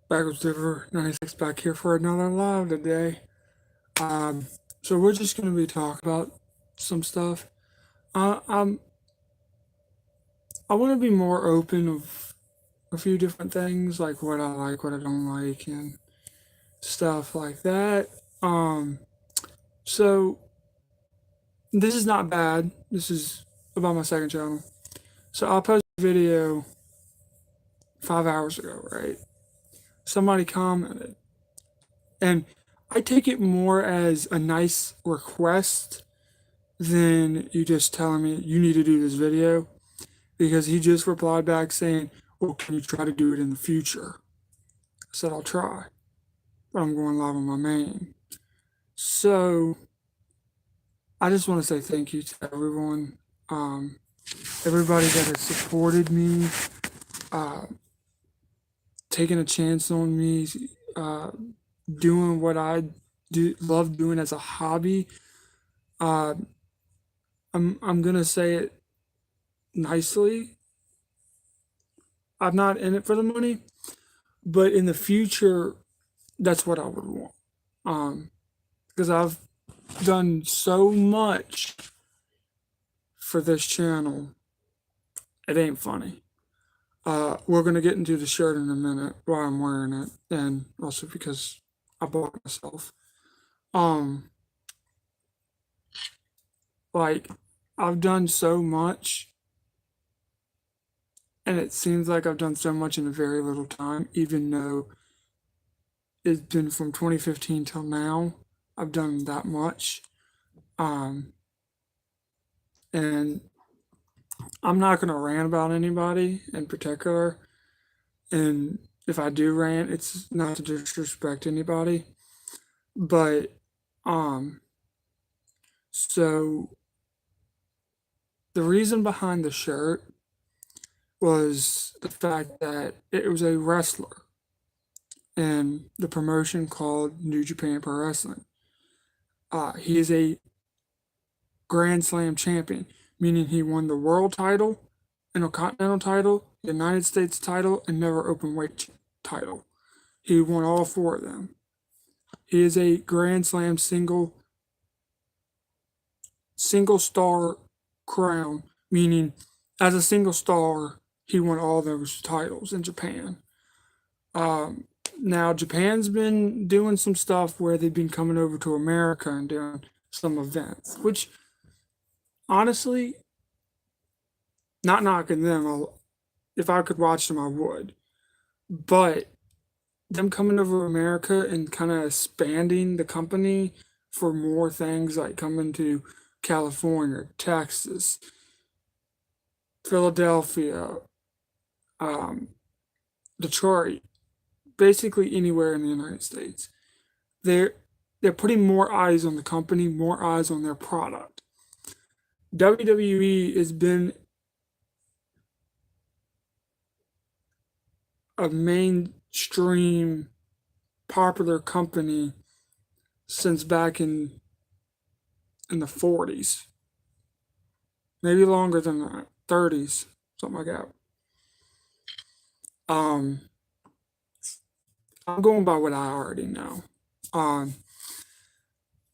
Backwards River 96 back here for another live today. Um, so we're just going to be talking about some stuff. Uh, um, I want to be more open of a few different things, like what I like, what I don't like, and stuff like that. Um, so this is not bad. This is about my second channel. So I posted a video 5 hours ago, right? Somebody commented, and I take it more as a nice request than you just telling me you need to do this video, because he just replied back saying, well, can you try to do it in the future? I said, I'll try, but I'm going live on my main. So I just want to say thank you to everyone, everybody that has supported me, uh, taking a chance on me, uh, doing what I love doing as a hobby. Uh, I'm gonna say it nicely. I'm not in it for the money, but in the future, that's what I would want. Because I've done so much for this channel, it ain't funny. We're gonna get into the shirt in a minute, why I'm wearing it, and also because I bought it myself. Um, like I've done so much, and it seems like I've done so much in a very little time, even though it's been from 2015 till now. I've done that much. Um, and I'm not going to rant about anybody in particular. And if I do rant, it's not to disrespect anybody. But, um, so the reason behind the shirt was the fact that it was a wrestler in the promotion called New Japan Pro Wrestling. He is a Grand Slam champion, meaning he won the world title, Intercontinental title, United States title, and never open weight title. He won all four of them. He is a Grand Slam single star crown, meaning as a single star, he won all those titles in Japan. Um, Now, Japan's been doing some stuff where they've been coming over to America and doing some events, which honestly, not knocking them, if I could watch them, I would. But them coming over to America and kind of expanding the company for more things like coming to California, Texas, Philadelphia, um, Detroit, basically anywhere in the United States. They're they're putting more eyes on the company, more eyes on their product. WWE has been a mainstream popular company since back in the 40s, maybe longer than that, 30s, something like that. Um, I'm going by what I already know. Um,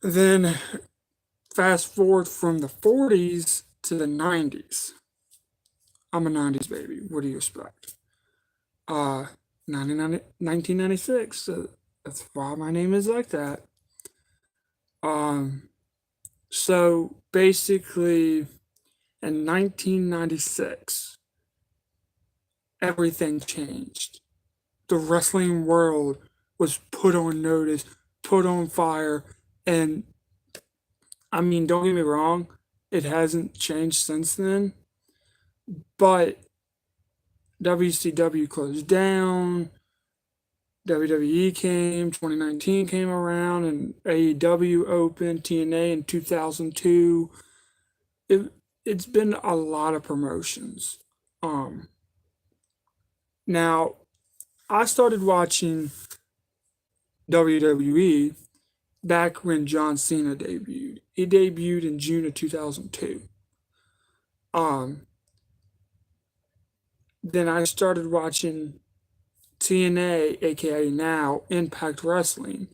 then fast forward from the 40s to the 90s. I'm a 90s baby. What do you expect? 1996. So that's why my name is like that. Um, so basically, in 1996, everything changed. The wrestling world was put on notice, put on fire, and I mean, don't get me wrong, it hasn't changed since then, but WCW closed down, WWE came, 2019 came around, and AEW opened, TNA in 2002. It, it's been a lot of promotions. Um, Now, I started watching WWE back when John Cena debuted. He debuted in June of 2002. Um, then I started watching TNA, aka now Impact Wrestling.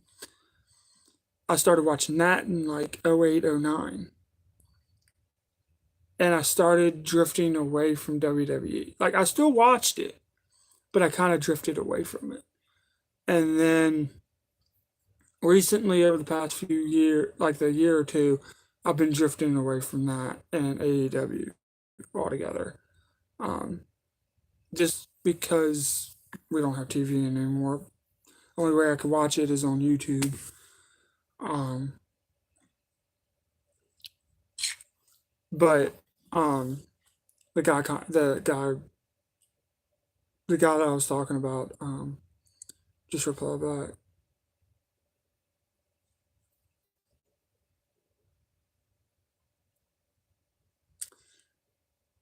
I started watching that in like 08, 09. And I started drifting away from WWE. Like, I still watched it, but I kind of drifted away from it. And then recently, over the past few years, like the year or two, I've been drifting away from that and AEW altogether. Um, just because we don't have TV anymore. Only way I could watch it is on YouTube. Um, but the guy, the guy that I was talking about, just replied back.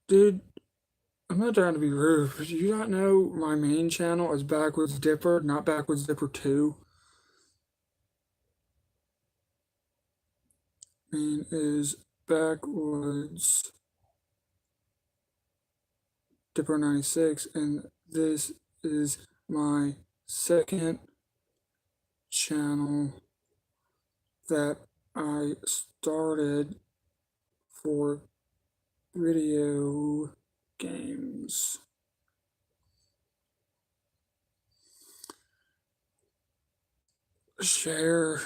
Dude, I'm not trying to be rude, but do you not know my main channel is Backwards Dipper, not Backwards Dipper 2? Main is Backwards Dipper 96, and this is my second channel that I started for video games. Share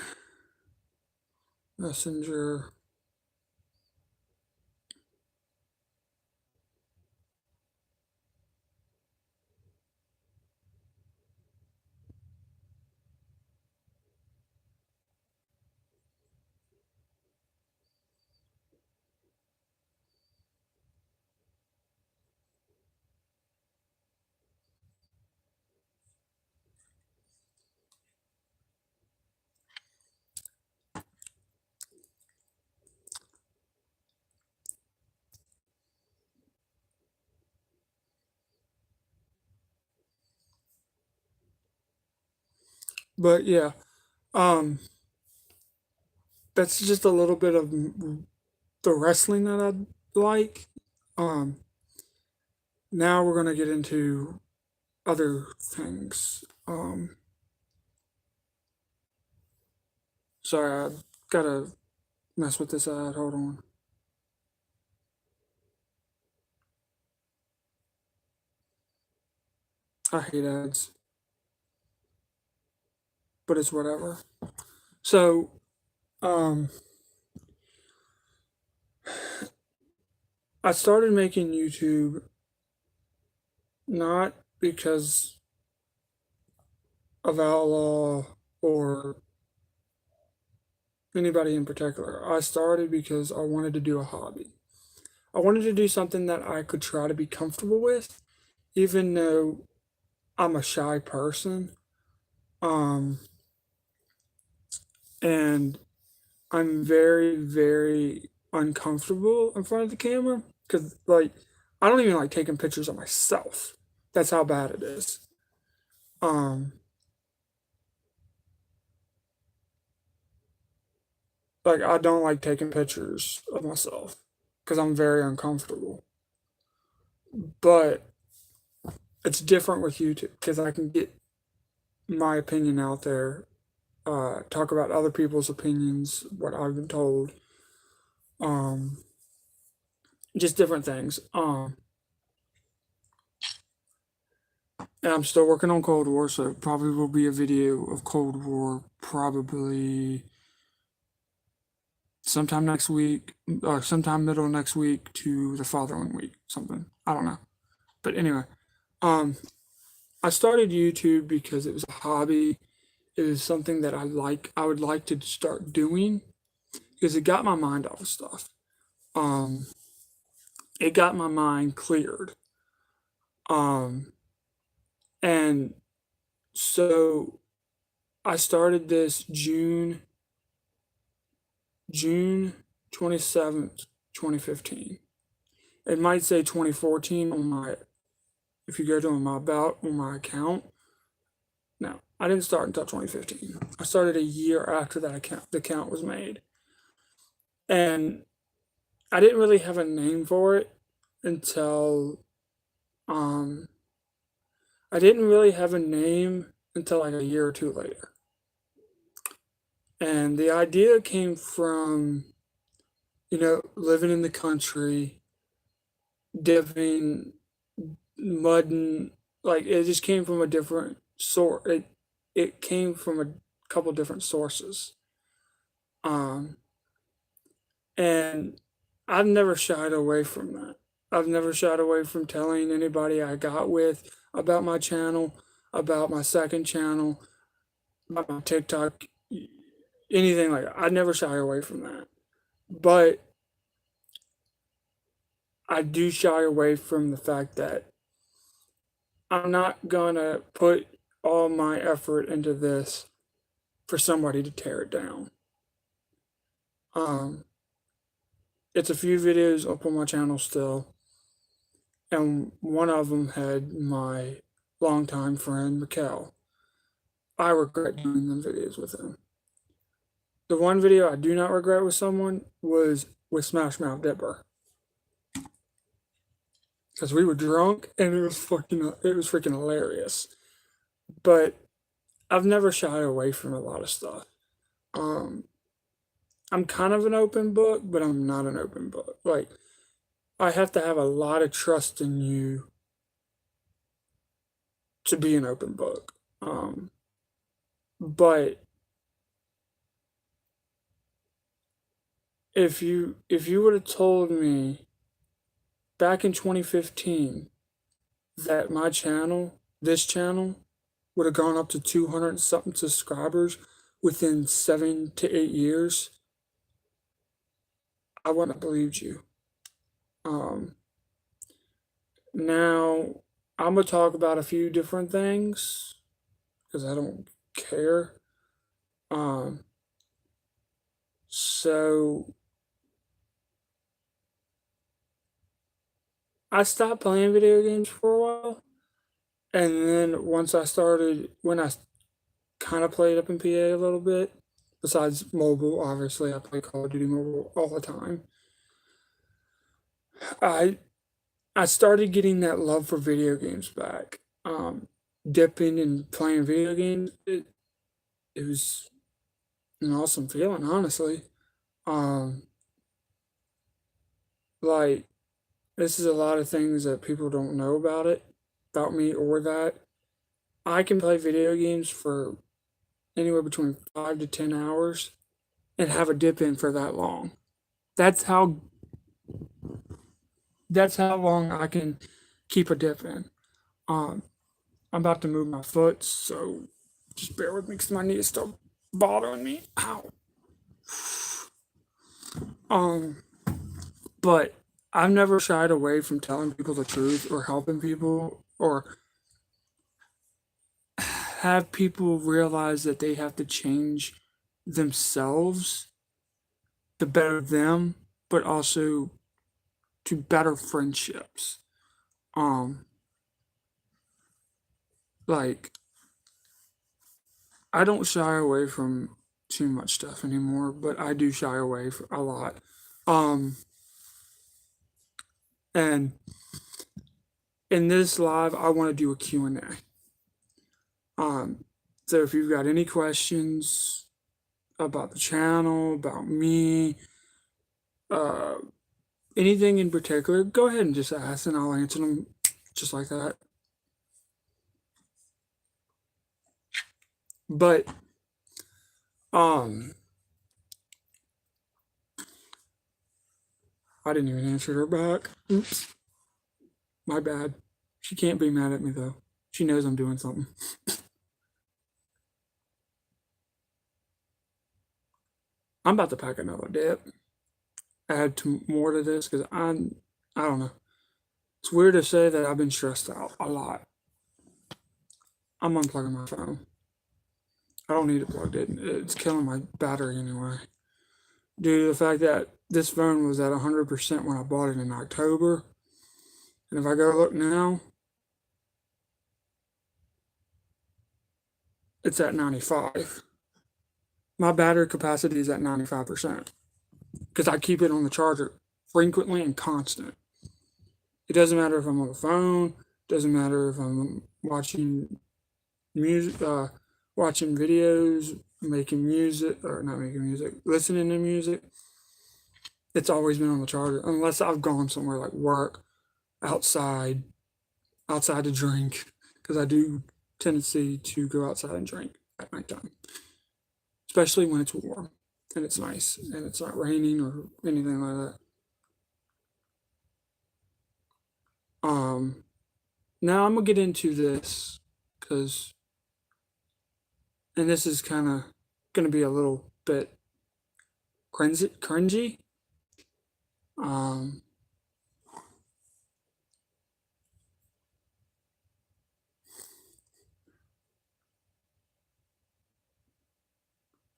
Messenger. But yeah, um, that's just a little bit of the wrestling that I like. Um, Now we're gonna get into other things. Sorry, I gotta mess with this ad. Hold on. I hate ads, but it's whatever. So, um, I started making YouTube not because of Outlaw or anybody in particular. I started because I wanted to do a hobby. I wanted to do something that I could try to be comfortable with, even though I'm a shy person. Um, and I'm very, very uncomfortable in front of the camera because, like, I don't even like taking pictures of myself. That's how bad it is. Um, like, I don't like taking pictures of myself because I'm very uncomfortable. But it's different with YouTube because I can get my opinion out there, talk about other people's opinions, what I've been told, um, just different things. And I'm still working on Cold War, so it probably will be a video of Cold War probably sometime next week, or sometime middle of next week to the following week, something. I don't know. But anyway, um, I started YouTube because it was a hobby. It was something that I would like to start doing because it got my mind off of stuff. Um, it got my mind cleared. Um, and so I started this June 27th, 2015. It might say 2014 on my, if you go to my about on my account. No, I didn't start until 2015. I started a year after the account was made. And I didn't really have a name for it until um I didn't really have a name until like a year or two later. And the idea came from, living in the country, dipping, mudding, like it just came from a different source. It came from a couple different sources. Um, and I've never shied away from that. I've never shied away from telling anybody I got with about my channel, about my second channel, about my TikTok, anything like that. I never shy away from that. But I do shy away from the fact that I'm not gonna put all my effort into this for somebody to tear it down. Um, it's a few videos up on my channel still, and one of them had my longtime friend Mikkel. I regret doing them videos with him. The one video I do not regret with someone was with Smash Mouth Dipper. Because we were drunk and it was freaking hilarious. But I've never shied away from a lot of stuff. I'm kind of an open book, but I'm not an open book. Like, I have to have a lot of trust in you to be an open book. But if you would have told me back in 2015 that my channel, this channel, would have gone up to 200 something subscribers within 7 to 8 years, I wouldn't have believed you. Now, I'm gonna talk about a few different things because I don't care. So I stopped playing video games for a while, and then once I started, when I kind of played up in PA a little bit, besides mobile, obviously I play Call of Duty mobile all the time. I I started getting that love for video games back. Dipping and playing video games, it was an awesome feeling, honestly. Um, like this is a lot of things that people don't know about me or that. I can play video games for anywhere between 5 to 10 hours and have a dip in for that long. That's how that's how long I can keep a dip in. Um, I'm about to move my foot, so just bear with me because my knee is still bothering me. Ow. But I've never shied away from telling people the truth or helping people or have people realize that they have to change themselves to better them, but also to better friendships. Um, like I don't shy away from too much stuff anymore, but I do shy away a lot. Um, and in this live, I want to do a Q&A. So if you've got any questions about the channel, about me, anything in particular, go ahead and just ask and I'll answer them just like that. But I didn't even answer her back. Oops. My bad. She can't be mad at me though. She knows I'm doing something. I'm about to pack another dip. Add more to this because I don't know. It's weird to say that I've been stressed out a lot. I'm unplugging my phone. I don't need it plugged in. It's killing my battery anyway. Due to the fact that this phone was at 100% when I bought it in October. And if I go look now, it's at 95. My battery capacity is at 95% because I keep it on the charger frequently and constant. It doesn't matter if I'm on the phone, doesn't matter if I'm watching music, watching videos, making music, or not making music, listening to music. It's always been on the charger, unless I've gone somewhere like work, outside, outside to drink, because I do tendency to go outside and drink at nighttime, especially when it's warm and it's nice and it's not raining or anything like that. Now I'm gonna get into this because, and this is kind of gonna be a little bit cringy. Um,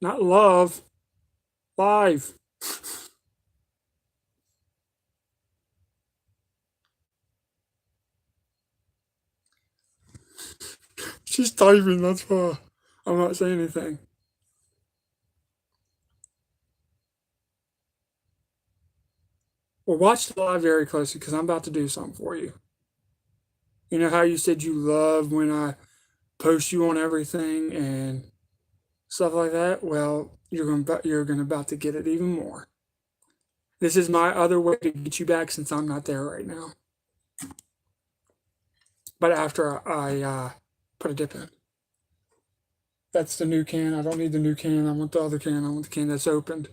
Not love, live. She's typing. That's why I'm not saying anything. Well, watch the live very closely because I'm about to do something for you. You know how you said you love when I post you on everything and stuff like that? Well, you're going to about to get it even more. This is my other way to get you back since I'm not there right now. But after I put a dip in. That's the new can. I don't need the new can. I want the other can. I want the can that's opened.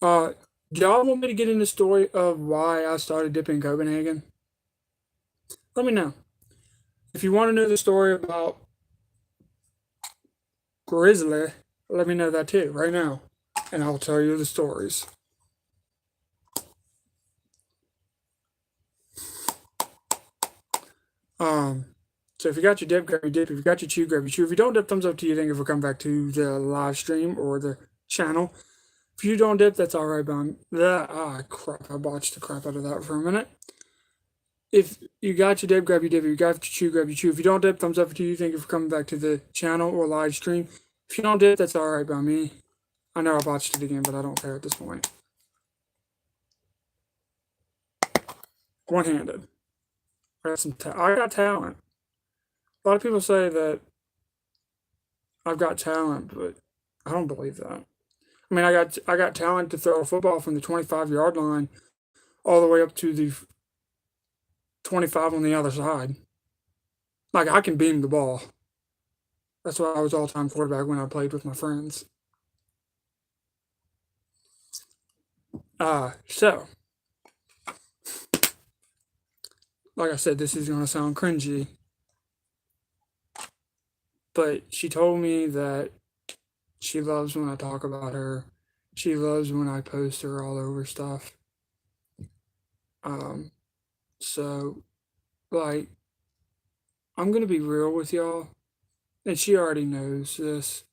Do y'all want me to get in the story of why I started dipping Copenhagen? Let me know. If you want to know the story about Grizzly, let me know that too, right now. And I'll tell you the stories. So if you got your dip, grab your dip. If you got your chew, grab your chew. If you don't dip, thumbs up to you. Thank you for coming back to the live stream or the channel. If you don't dip, that's all right, but crap, I botched the crap out of that for a minute. If you got your dip, grab your dip. If you got your chew, grab your chew. If you don't dip, thumbs up to you. Thank you for coming back to the channel or live stream. If you don't dip, that's all right by me. I know I botched it again, but I don't care at this point. One-handed. I got talent. A lot of people say that I've got talent, but I don't believe that. I mean, I got talent to throw a football from the 25-yard line all the way up to the 25 on the other side. Like I can beam the ball. That's why I was all-time quarterback when I played with my friends. So like I said, this is gonna sound cringy, but she told me that she loves when I talk about her. She loves when I post her all over stuff. Um, so like I'm gonna be real with y'all, and she already knows this.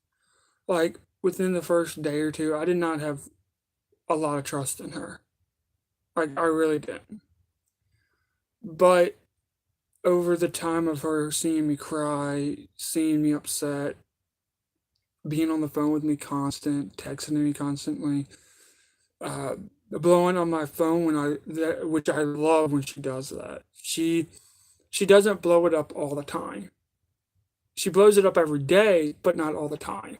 Like within the first day or two, I did not have a lot of trust in her. Like I really didn't. But over the time of her seeing me cry, seeing me upset, being on the phone with me texting me constantly, uh, blowing on my phone which I love when she does that. She doesn't blow it up all the time. She blows it up every day, but not all the time.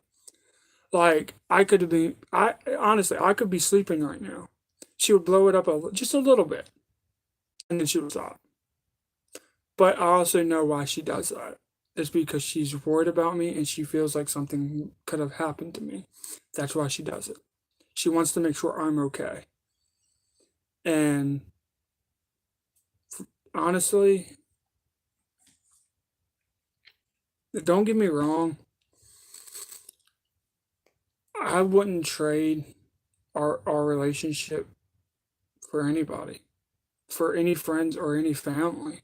Like I could have been, I honestly, I could be sleeping right now. She would blow it up just a little bit, and then she would stop. But I also know why she does that. It's because she's worried about me and she feels like something could have happened to me. That's why she does it. She wants to make sure I'm okay. And honestly, don't get me wrong, I wouldn't trade our relationship for anybody, for any friends or any family.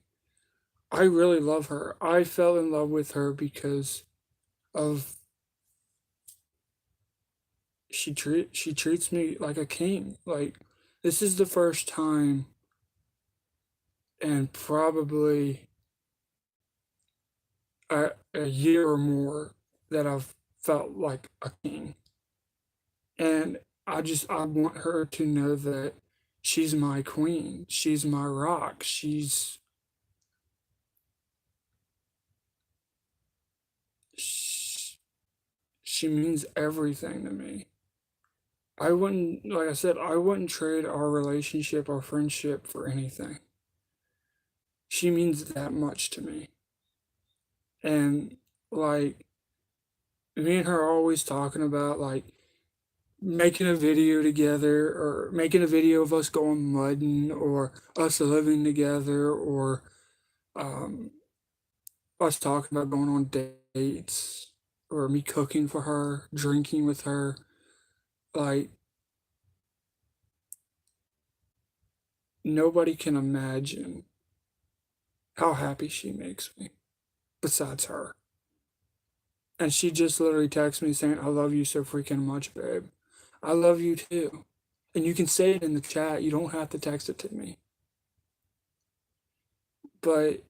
I really love her. I fell in love with her because of she treats me like a king. Like this is the first time and probably a year or more that I've felt like a king. And I want her to know that she's my queen. She's my rock. She means everything to me. I wouldn't, like I said, I wouldn't trade our relationship, our friendship for anything. She means that much to me. And like me and her are always talking about like making a video together or making a video of us going mudding or us living together or um, us talking about going on dates or me cooking for her, drinking with her. Like nobody can imagine how happy she makes me besides her. And she just literally texted me saying, I love you so freaking much, babe. I love you too. And you can say it in the chat. You don't have to text it to me. But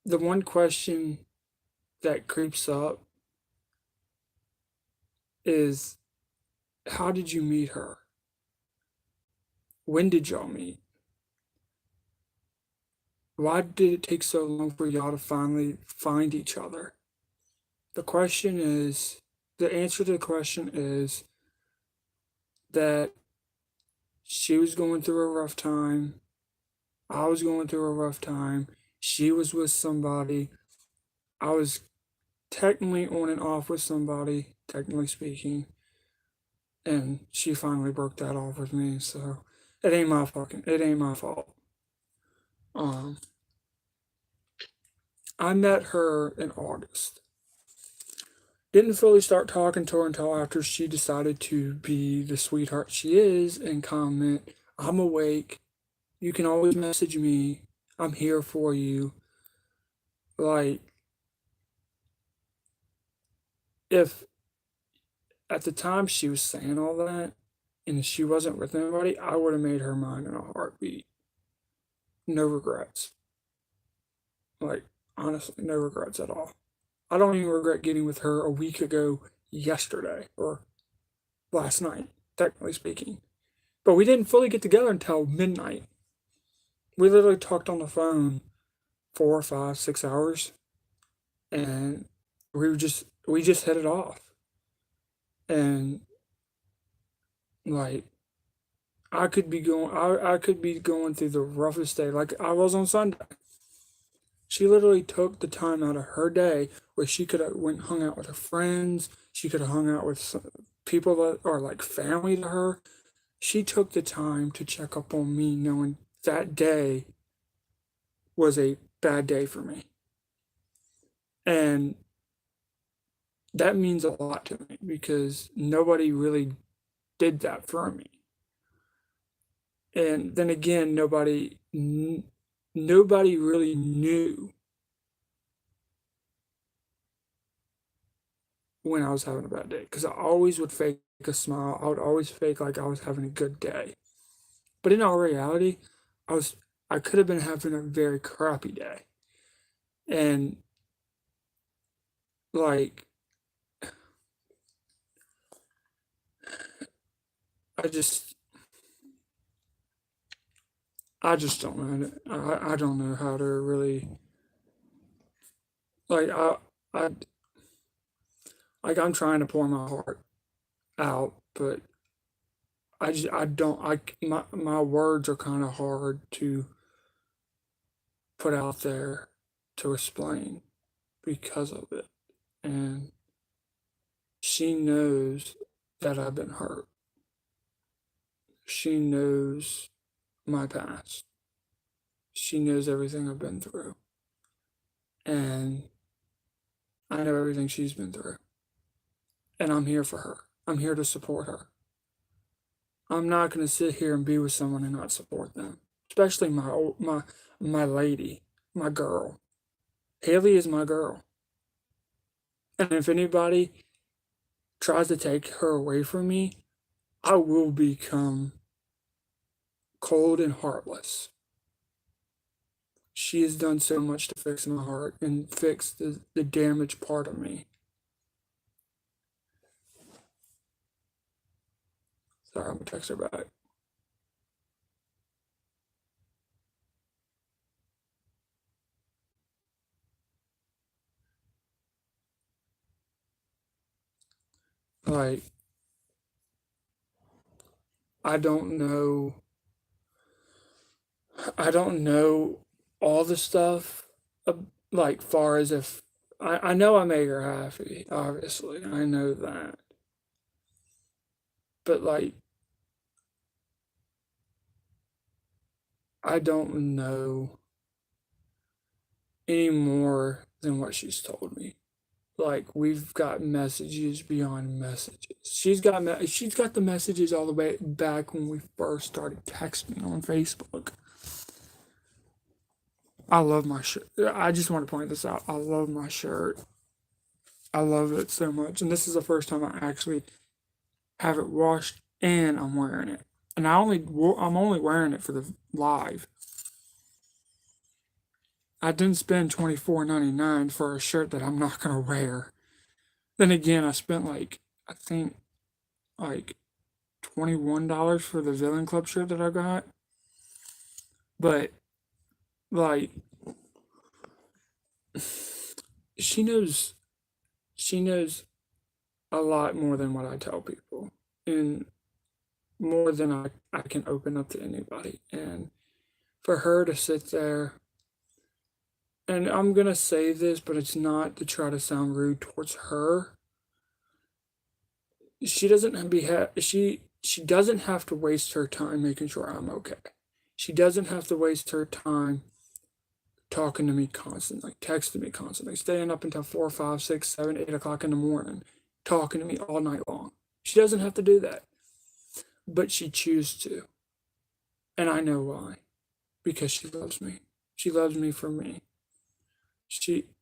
the one question that creeps up is how did you meet her? When did y'all meet? Why did it take so long for y'all to finally find each other? The question is, the answer to the question is that she was going through a rough time. I was going through a rough time. She was with somebody. I was technically on and off with somebody, technically speaking. And she finally broke that off with me. So it ain't my fault. Um, I met her in August. Didn't fully start talking to her until after she decided to be the sweetheart she is and comment, I'm awake. You can always message me. I'm here for you. Like, if at the time she was saying all that and she wasn't with anybody, I would have made her mine in a heartbeat. No regrets. Like, honestly, no regrets at all. I don't even regret getting with her a week ago yesterday or last night, technically speaking. But we didn't fully get together until midnight. We literally talked on the phone 4, 5, 6 hours, and we just hit it off. And like I could be going through the roughest day, like I was on Sunday. She literally took the time out of her day where she could have went hung out with her friends. She could have hung out with people that are like family to her. She took the time to check up on me, knowing that day was a bad day for me. And that means a lot to me because nobody really did that for me. And then again, nobody really knew when I was having a bad day because I always would fake a smile. I would always fake like I was having a good day. But in all reality, I was I could have been having a very crappy day. And like I just I just don't know. I don't know how to really like I like I'm trying to pour my heart out, but I don't my words are kind of hard to put out there to explain because of it. And she knows that I've been hurt. She knows my past. She knows everything I've been through. And I know everything she's been through. And I'm here for her. I'm here to support her. I'm not going to sit here and be with someone and not support them, especially my lady, my girl. Haley is my girl. And if anybody tries to take her away from me, I will become cold and heartless. She has done so much to fix my heart and fix the damaged part of me. Sorry, I'm gonna text her back. Like, I don't know I don't know all the stuff, like far as if I know I make her happy, obviously. I know that. But like I don't know any more than what she's told me. Like we've got messages beyond messages. She's got the messages all the way back when we first started texting on Facebook. I love my shirt. I just want to point this out. I love my shirt. I love it so much. And this is the first time I actually have it washed and I'm wearing it. And I'm only wearing it for the live. I didn't spend $24.99 for a shirt that I'm not gonna wear. Then again, I spent I think like $21 for the Villain Club shirt that I got. But like she knows she knows a lot more than what I tell people. And more than I can open up to anybody. And for her to sit there, and I'm gonna say this, but it's not to try to sound rude towards her. She doesn't be she doesn't have to waste her time making sure I'm okay. She doesn't have to waste her time talking to me constantly, texting me constantly, staying up until 4, 5, 6, 7, 8 o'clock in the morning, talking to me all night long. She doesn't have to do that, but she chooses to, and I know why. Because she loves me. She loves me for me.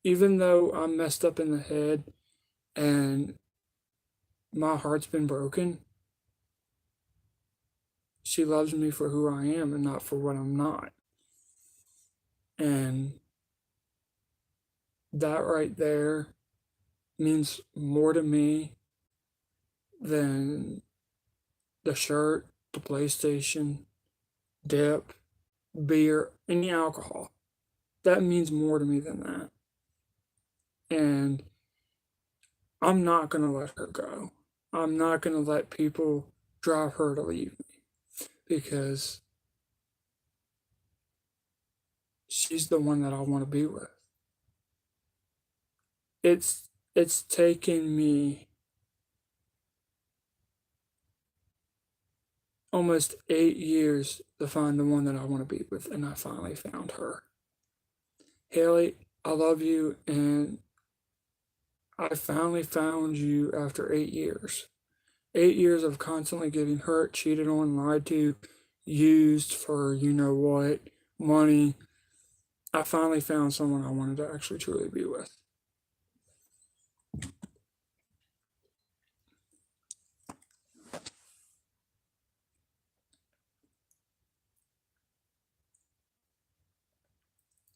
Even though I'm messed up in the head and my heart's been broken, she loves me for who I am and not for what I'm not. And that right there means more to me than the shirt, the PlayStation, dip, beer, any alcohol. That means more to me than that. And I'm not going to let her go. I'm not going to let people drive her to leave me because she's the one that I want to be with. It's taken me almost 8 years to find the one that I want to be with, and I finally found her. Haley, I love you, and I finally found you after 8 years. 8 years of constantly getting hurt, cheated on, lied to, used for you know what, money. I finally found someone I wanted to actually truly be with.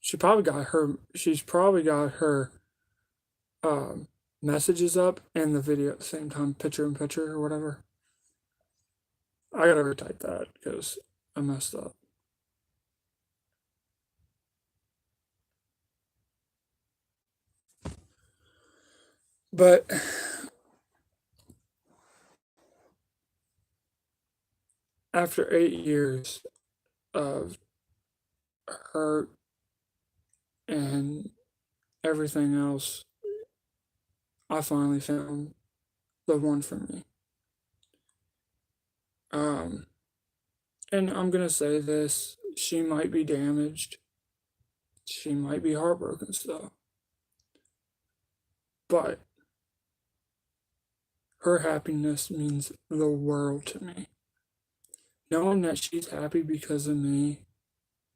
She's probably got her um, messages up and the video at the same time, picture in picture or whatever. I gotta retype that because I messed up. But after 8 years of hurt and everything else, I finally found the one for me. Um, and I'm gonna say this: she might be damaged, she might be heartbroken still, but her happiness means the world to me. Knowing that she's happy because of me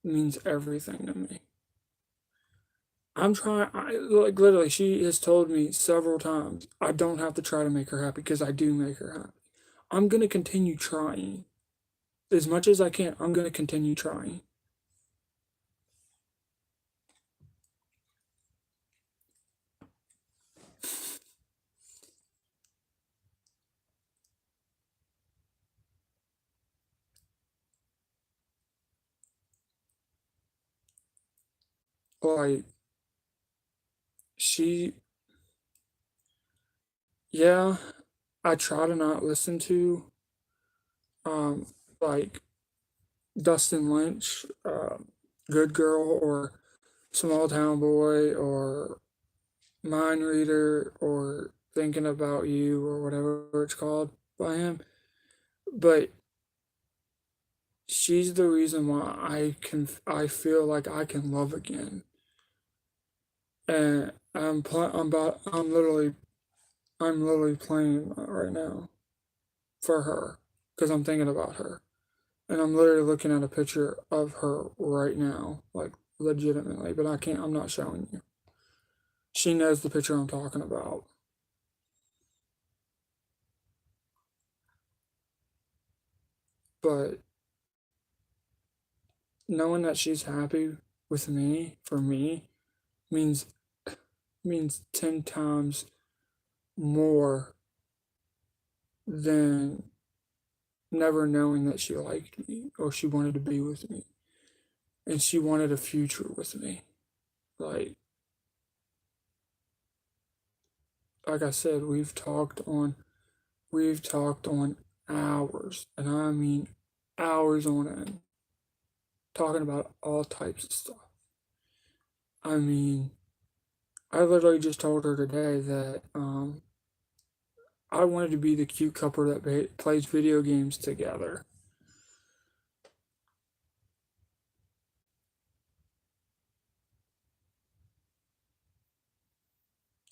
means everything to me. Like literally, she has told me several times, I don't have to try to make her happy because I do make her happy. I'm going to continue trying. As much as I can, I'm going to continue trying. Like, she, yeah, I try to not listen to um like Dustin Lynch, Good Girl, or Small Town Boy, or Mind Reader, or Thinking About You, or whatever it's called by him. But she's the reason why I feel like I can love again. And I'm literally playing right now for her because I'm thinking about her. And I'm literally looking at a picture of her right now, like legitimately, but I'm not showing you. She knows the picture I'm talking about. But knowing that she's happy with me, for me, means means 10 times more than never knowing that she liked me or she wanted to be with me and she wanted a future with me. Like like I said, we've talked on hours, and I mean hours on end, talking about all types of stuff. I mean, I literally just told her today that I wanted to be the cute couple that plays video games together.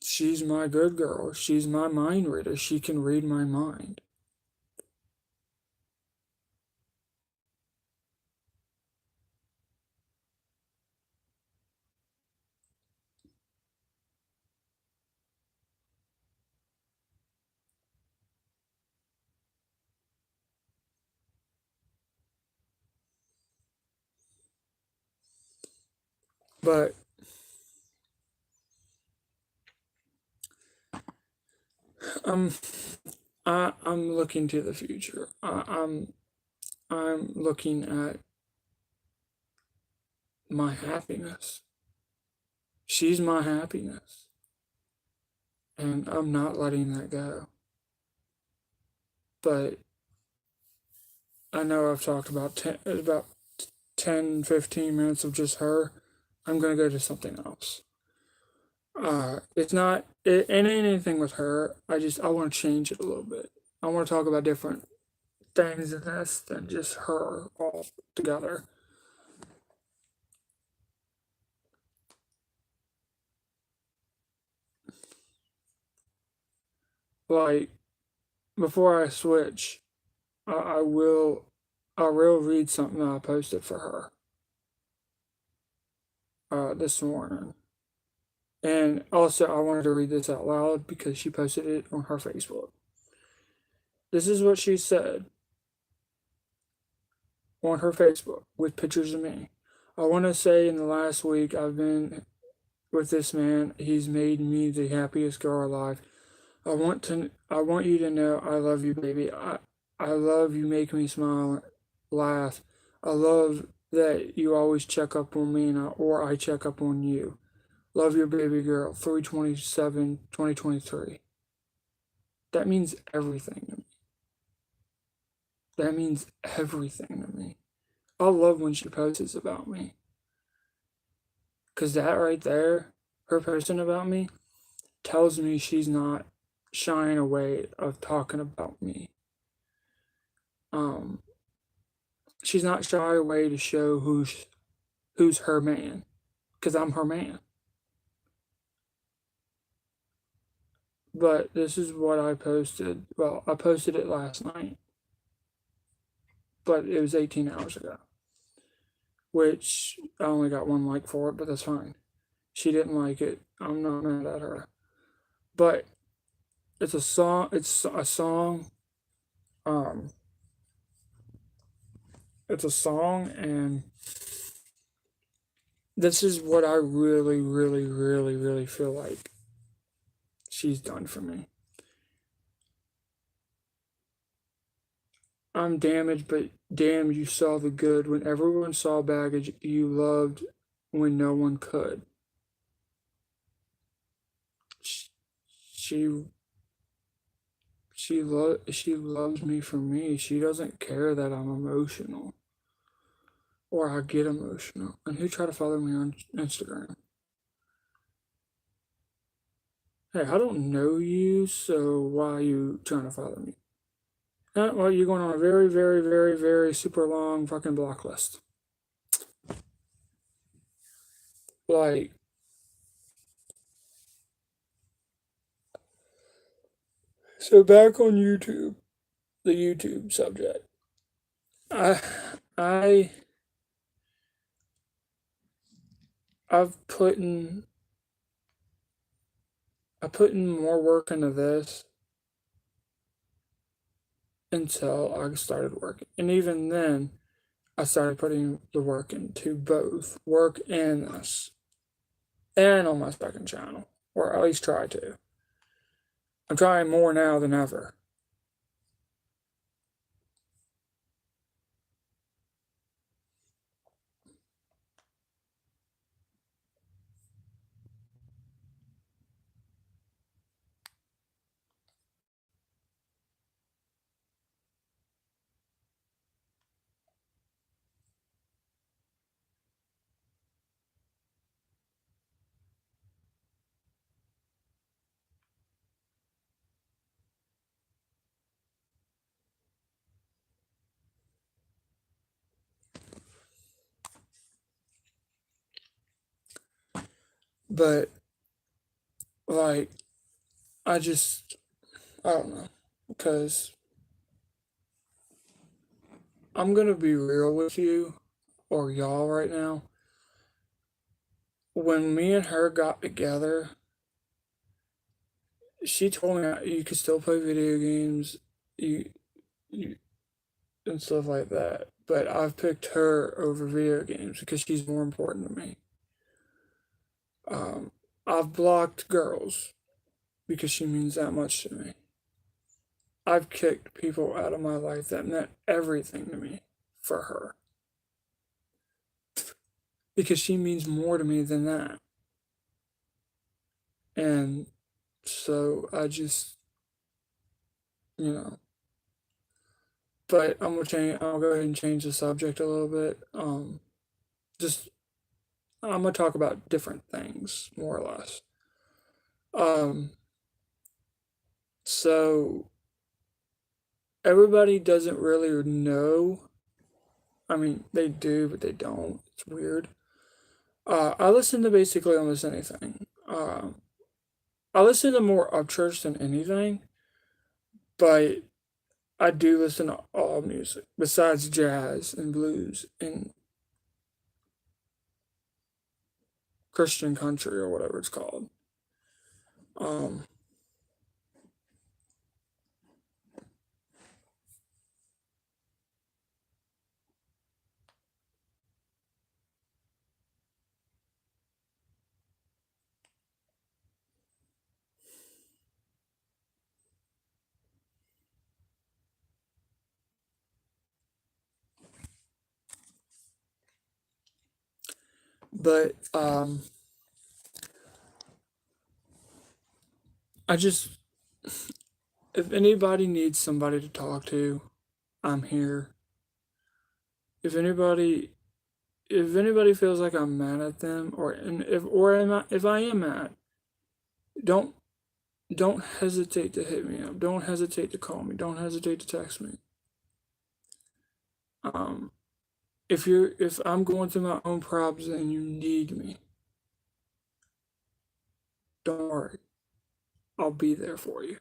She's my good girl. She's my mind reader. She can read my mind. But um, I'm looking to the future. I'm looking at my happiness. She's my happiness, and I'm not letting that go. But I know I've talked about 10, 15 minutes of just her. I'm gonna go to something else. It's not it ain't anything with her. I want to change it a little bit. I want to talk about different things in this than just her all together. Like before I switch, I, I will I will read something that I posted for her this morning. And also, I wanted to read this out loud because she posted it on her Facebook. This is what she said on her Facebook with pictures of me. I want to say in the last week I've been with this man. He's made me the happiest girl alive. I want you to know I love you, baby. I love you make me smile, laugh. I love that you always check up on me or I check up on you. Love your baby girl. 327 2023. That means everything to me. That means everything to me. I love when she posts about me. Because that right there, her posting about me, tells me she's not shying away of talking about me. Um, she's not shy away to show who's her man. Because I'm her man. But this is what I posted. Well, I posted it last night. But it was 18 hours ago. Which I only got one like for it, but that's fine. She didn't like it. I'm not mad at her. But it's a song. It's a song. Um, it's a song, and this is what I really, really, really, really feel like she's done for me. I'm damaged, but damn, you saw the good. When everyone saw baggage, you loved when no one could. She she loves me for me. She doesn't care that I'm emotional or I get emotional. And who try to follow me on Instagram? Hey, I don't know you, so why are you trying to follow me? Well, you're going on a very, very, very, very super long fucking block list. Like, so back on YouTube, the YouTube subject. I, I, I've I put in more work into this until I started working, and even then, I started putting the work into both work and this, and on my second channel, or at least try to. I'm trying more now than ever. But like, I just, I don't know, because I'm gonna be real with you or y'all right now. When me and her got together, she told me you could still play video games, you, you and stuff like that. But I've picked her over video games because she's more important to me. Um, I've blocked girls because she means that much to me. I've kicked people out of my life that meant everything to me for her because she means more to me than that. And so I just, you know, but I'm gonna change. I'll go ahead and change the subject a little bit. Just I'm gonna talk about different things more or less. Um, so everybody doesn't really know. I mean, they do, but they don't. It's weird. I listen to basically almost anything. I listen to more of church than anything, but I do listen to all music besides jazz and blues and Christian country or whatever it's called. Um, but I just if anybody needs somebody to talk to, I'm here. If anybody if anybody feels like I'm mad at them if I am mad, don't don't hesitate to hit me up. Don't hesitate to call me. Don't hesitate to text me. Um, if I'm going through my own problems and you need me, don't worry. I'll be there for you.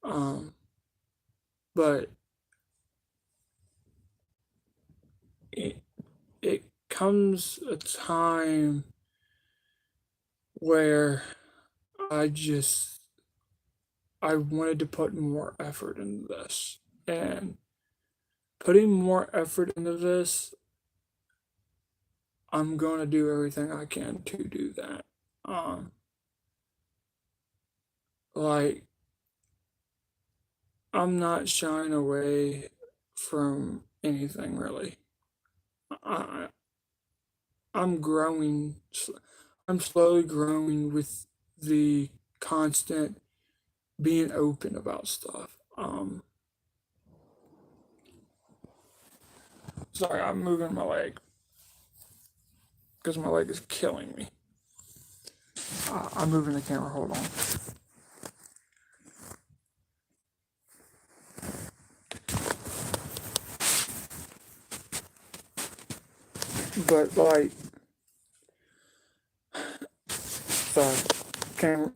Um, but it it comes a time where I just I wanted to put more effort into this. And putting more effort into this, I'm going to do everything I can to do that. Um, like I'm not shying away from anything really. I I'm growing. I'm slowly growing with the constant being open about stuff. Sorry, I'm moving my leg because my leg is killing me. I'm moving the camera. Hold on. But like, sorry,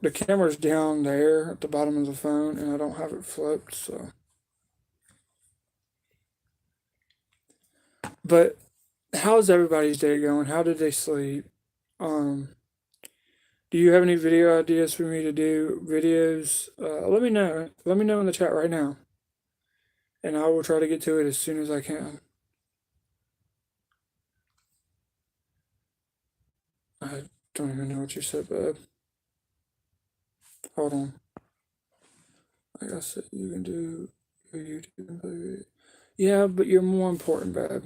the camera's down there at the bottom of the phone, and I don't have it flipped. So, but how's everybody's day going? How did they sleep? Um, do you have any video ideas for me to do videos? Let me know. Let me know in the chat right now, and I will try to get to it as soon as I can. I don't even know what you said, babe. Hold on. Like I said, you can do YouTube, baby. Yeah, but you're more important, babe.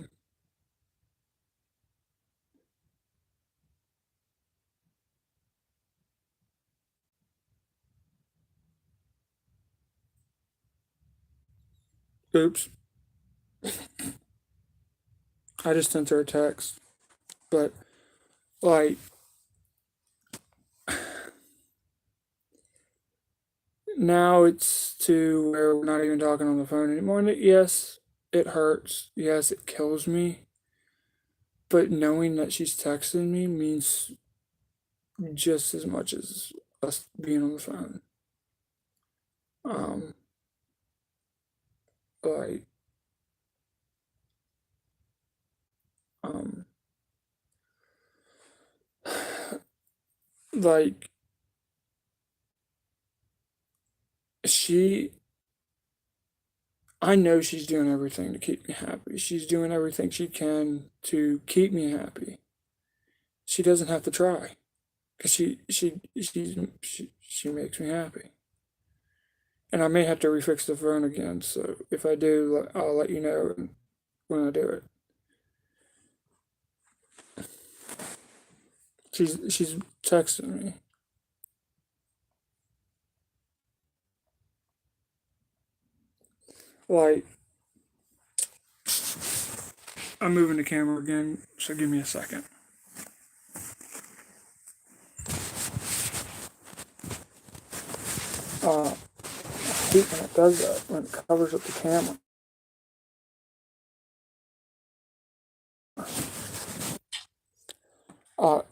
Oops. I just sent her a text. But, like, now it's to where we're not even talking on the phone anymore. And yes, it hurts. Yes, it kills me. But knowing that she's texting me means just as much as us being on the phone. Um, like, um, like, she, I know she's doing everything to keep me happy. She's doing everything she can to keep me happy. She doesn't have to try because she makes me happy. And I may have to refix the phone again. So if I do, I'll let you know when I do it. She's texting me. Like, I'm moving the camera again, so give me a second. I hate when it does that, when it covers up the camera.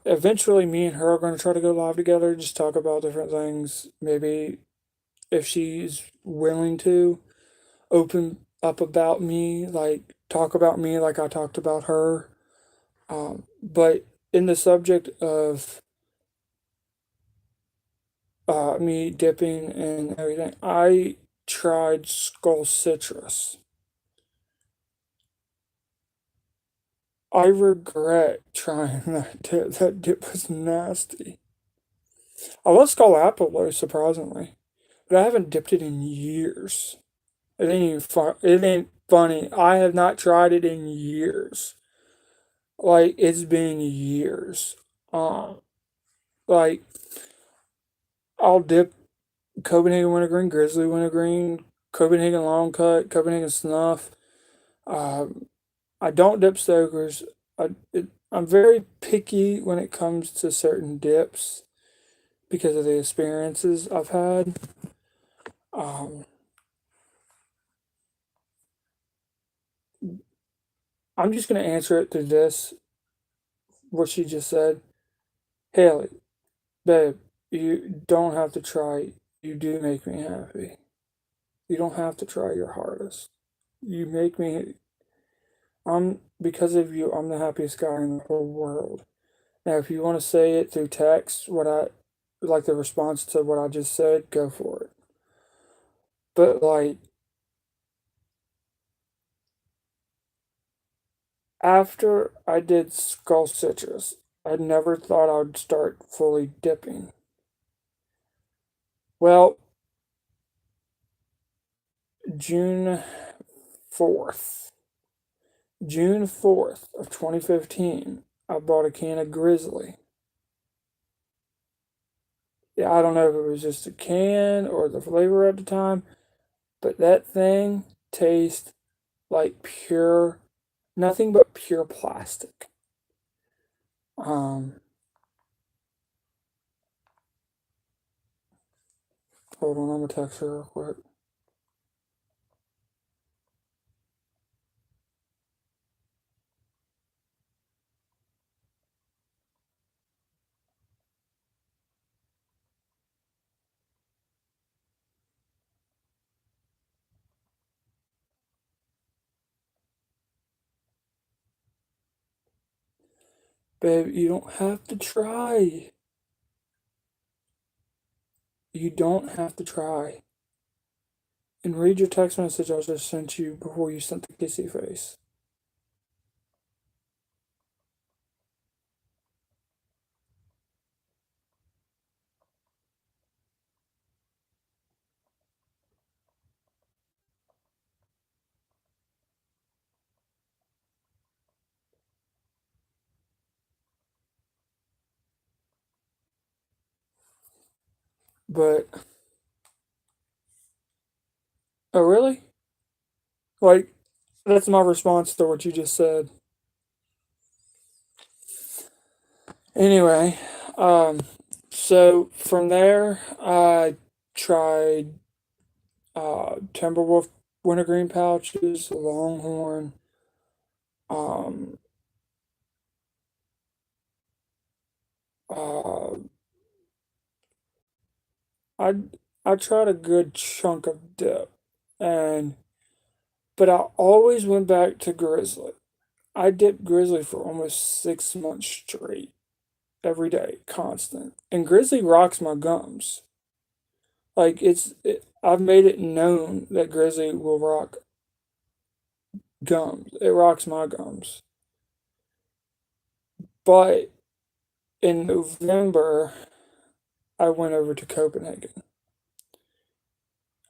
Eventually, me and her are going to try to go live together, just talk about different things. Maybe if she's willing to open up about me, like talk about me like I talked about her. But in the subject of me dipping and everything, I tried Skull Citrus. I regret trying that dip. That dip was nasty. I love Skull Apple though, surprisingly, but I haven't dipped it in years. It ain't even fun. It ain't funny. I have not tried it in years. Like it's been years. Um, like I'll dip Copenhagen Wintergreen, Grizzly Wintergreen, Copenhagen Long Cut, Copenhagen Snuff. Um, I don't dip Stokers. I'm very picky when it comes to certain dips because of the experiences I've had. Um, I'm just gonna answer it through this, what she just said. Haley, babe, you don't have to try. You do make me happy. You don't have to try your hardest. You make me. Because of you, I'm the happiest guy in the whole world. Now, if you want to say it through text, like the response to what I just said, go for it. But like, after I did Skull Citrus, I never thought I would start fully dipping. Well, June 4th, June 4th of 2015, I bought a can of Grizzly. Yeah, I don't know if it was just a can or the flavor at the time, but that thing tastes like pure, nothing but pure plastic. Um, Hold on, I'm gonna text her real quick. Babe, you don't have to try. You don't have to try. And read your text message I just sent you before you sent the kissy face. But, oh, really? Like, that's my response to what you just said. Anyway, um, so from there, I tried Timberwolf wintergreen pouches, Longhorn. Um, uh, I I tried a good chunk of dip, and but I always went back to Grizzly. I dipped Grizzly for almost 6 months straight, every day, constant. And Grizzly rocks my gums. Like I've made it known that Grizzly will rock gums. It rocks my gums. But in November, I went over to Copenhagen.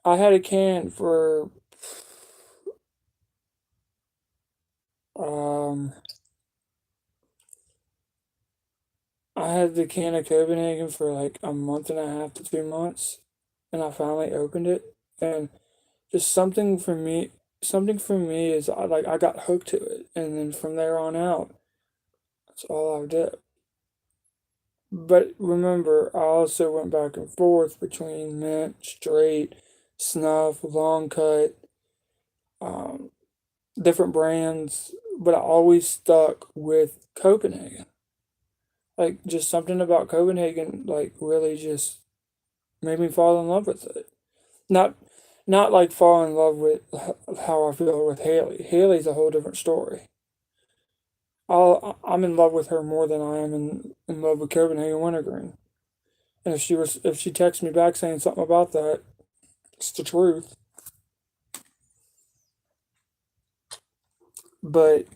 I had a can for um I had the can of Copenhagen for like a month and a half to 2 months, and I finally opened it. And just something for me is I got hooked to it, and then from there on out, that's all I did. But remember, I also went back and forth between mint, straight, snuff, long cut, um, different brands, but I always stuck with Copenhagen. Like just something about Copenhagen, like really just made me fall in love with it. Not, not like fall in love with how I feel with Haley. Haley's a whole different story. I'm in love with her more than I am in love with Copenhagen Wintergreen. And if she texts me back saying something about that, it's the truth. But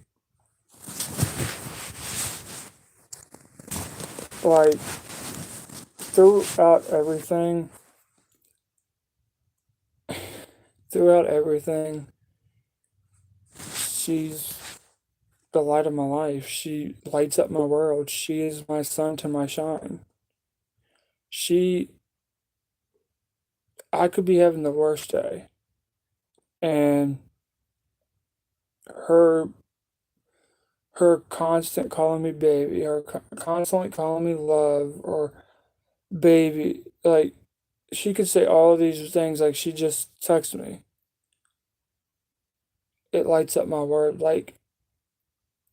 like throughout everything, throughout everything, she's the light of my life. She lights up my world. She is my sun to my shine. She I could be having the worst day, and her her constant calling me baby, her constantly calling me love or baby, like she could say all of these things like she just texts me. It lights up my world. Like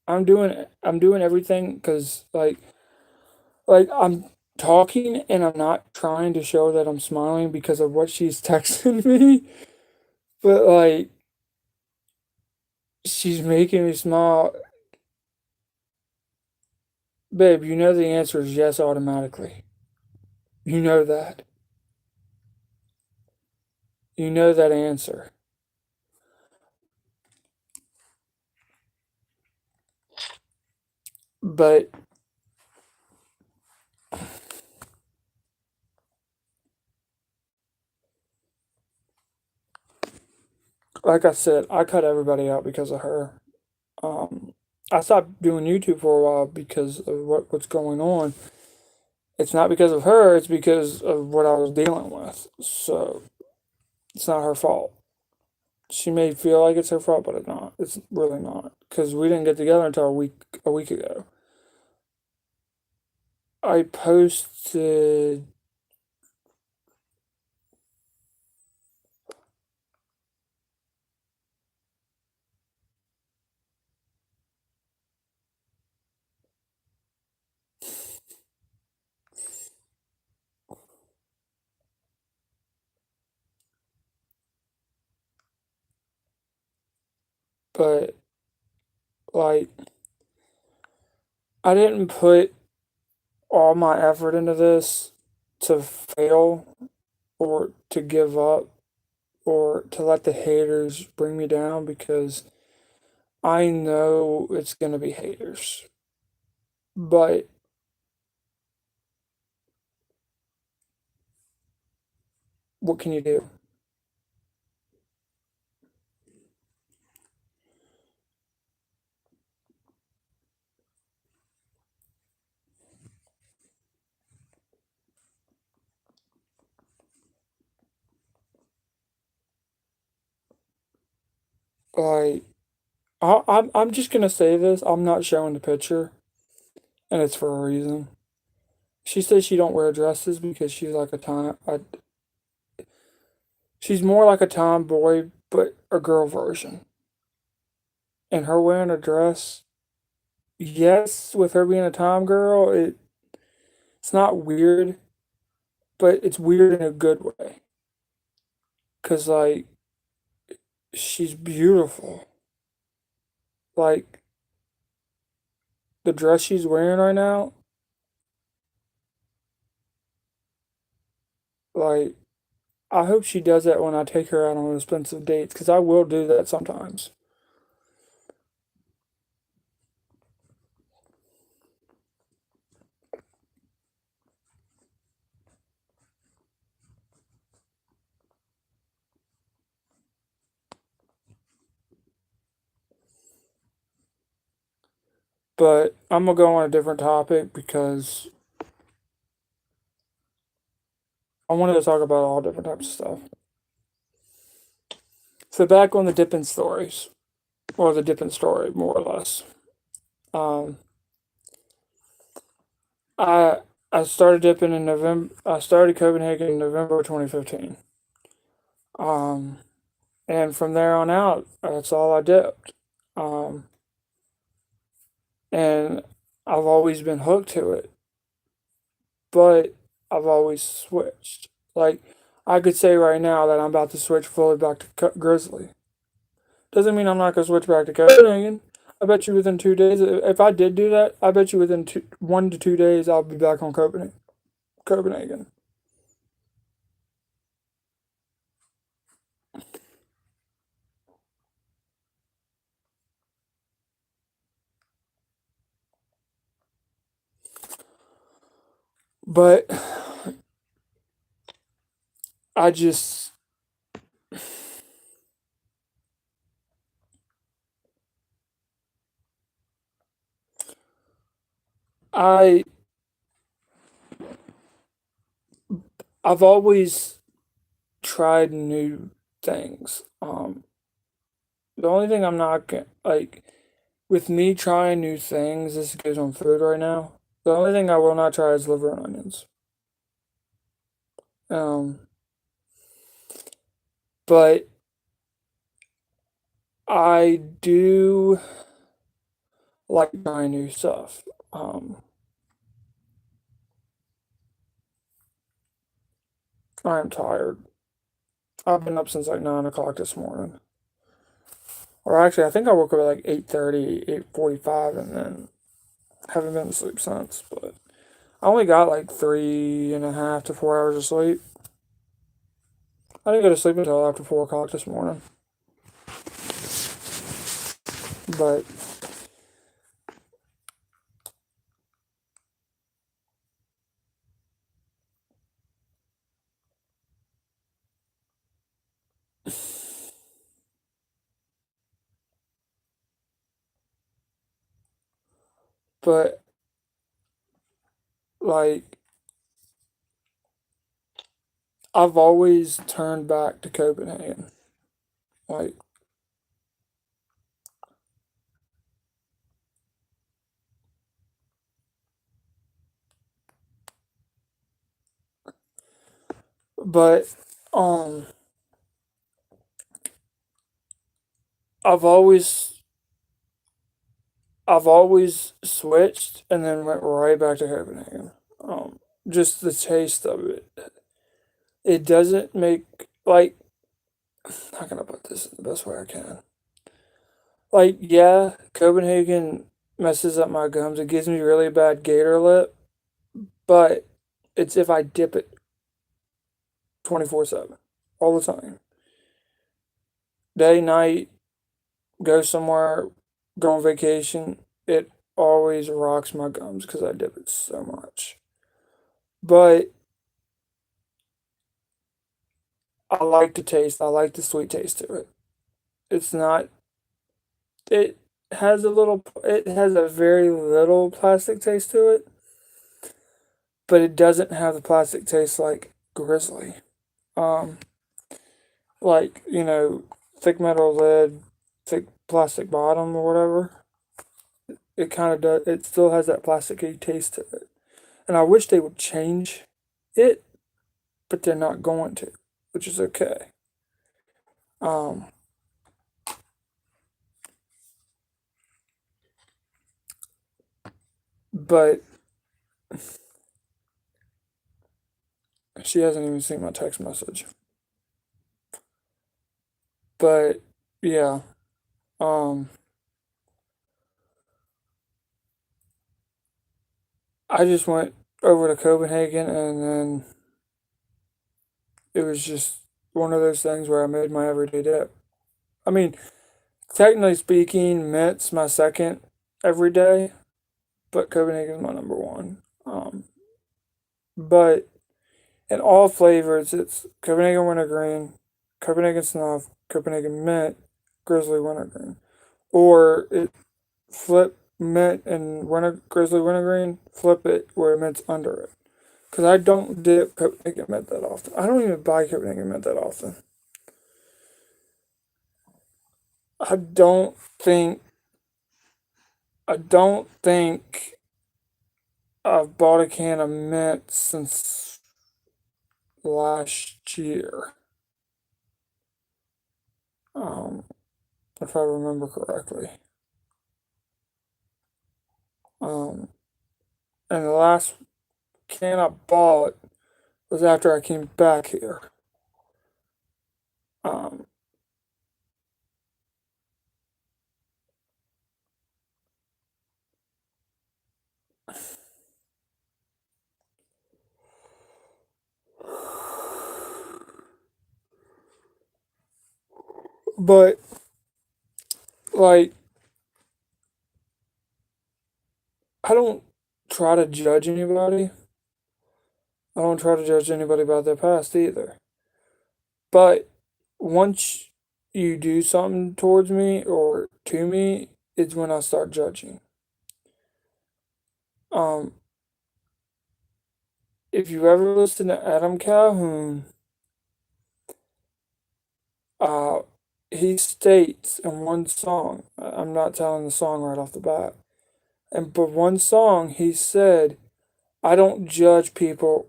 I'm doing everything because like I'm talking and I'm not trying to show that I'm smiling because of what she's texting me, but like she's making me smile. Babe, you know the answer is yes automatically. You know that. You know that answer. But like I said, I cut everybody out because of her. Um, I stopped doing YouTube for a while because of what's going on, It's not because of her, it's because of what I was dealing with. So it's not her fault. She may feel like it's her fault, but it's not. It's really not. Because we didn't get together until a week ago. I posted, but like I didn't put all my effort into this to fail or to give up or to let the haters bring me down because I know it's going to be haters. But what can you do? Like, I'm just going to say this. I'm not showing the picture, and it's for a reason. She says she don't wear dresses because she's like she's more like a tomboy, but a girl version. And her wearing a dress, yes, with her being a tom girl, it's not weird, but it's weird in a good way. Cause like she's beautiful. Like the dress she's wearing right now, like I hope she does that when I take her out on expensive dates, cause I will do that sometimes. But I'm gonna go on a different topic because I wanted to talk about all different types of stuff. So back on the dipping stories, or the dipping story, more or less. Um, I I started dipping in November. I started Copenhagen in November 2015. Um, and from there on out, that's all I dipped. Um, and I've always been hooked to it, but I've always switched. Like I could say right now that I'm about to switch fully back to Grizzly. Doesn't mean I'm not gonna switch back to Copenhagen. I bet you within 2 days, if I did do that, I bet you within 1 to 2 days I'll be back on Copenhagen. Copenhagen. But I just I I've always tried new things. The only thing I'm not like with me trying new things, this goes on food right now. The only thing I will not try is liver and onions. Um, but I do like trying new stuff. I am tired. I've been up since like 9 o'clock this morning. Or actually, I think I woke up at like 8:30, 8:45, and then haven't been to sleep since. But I only got like 3.5 to 4 hours of sleep. I didn't go to sleep until after 4 o'clock this morning. But but like I've always turned back to Copenhagen. Like, but um, I've always I've always switched and then went right back to Copenhagen. Just the taste of it. It doesn't make like how can I put this in the best way I can? Like, yeah, Copenhagen messes up my gums. It gives me really bad gator lip, but it's if I dip it 24/7 all the time. Day, night, go somewhere, go on vacation. It always rocks my gums because I dip it so much. But I like the taste. I like the sweet taste to it. It's not. It has a little. It has a very little plastic taste to it, but it doesn't have the plastic taste like Grizzly. Um, like thick metal lid, thick plastic bottom or whatever. It kind of does. It still has that plasticky taste to it, and I wish they would change it, but they're not going to, which is okay. Um, but she hasn't even seen my text message. But yeah, um, I just went over to Copenhagen, and then it was just one of those things where I made my everyday dip. I mean, technically speaking, Mint's my second every day, but Copenhagen's my number one. But in all flavors, it's Copenhagen Wintergreen, Copenhagen Snuff, Copenhagen Mint, Grizzly Wintergreen, or it flip mint and Grizzly Wintergreen, flip it where mint's under it. Because I don't dip Copenhagen mint that often. I don't even buy Copenhagen mint that often. I don't think I don't think I've bought a can of mint since last year. Um, if I remember correctly. Um, and the last can I bought was after I came back here. Um, but like I don't try to judge anybody. I don't try to judge anybody about their past either. But once you do something towards me or to me, it's when I start judging. Um, if you ever listen to Adam Calhoun, uh, he states in one song, I'm not telling the song right off the bat, and but one song he said, I don't judge people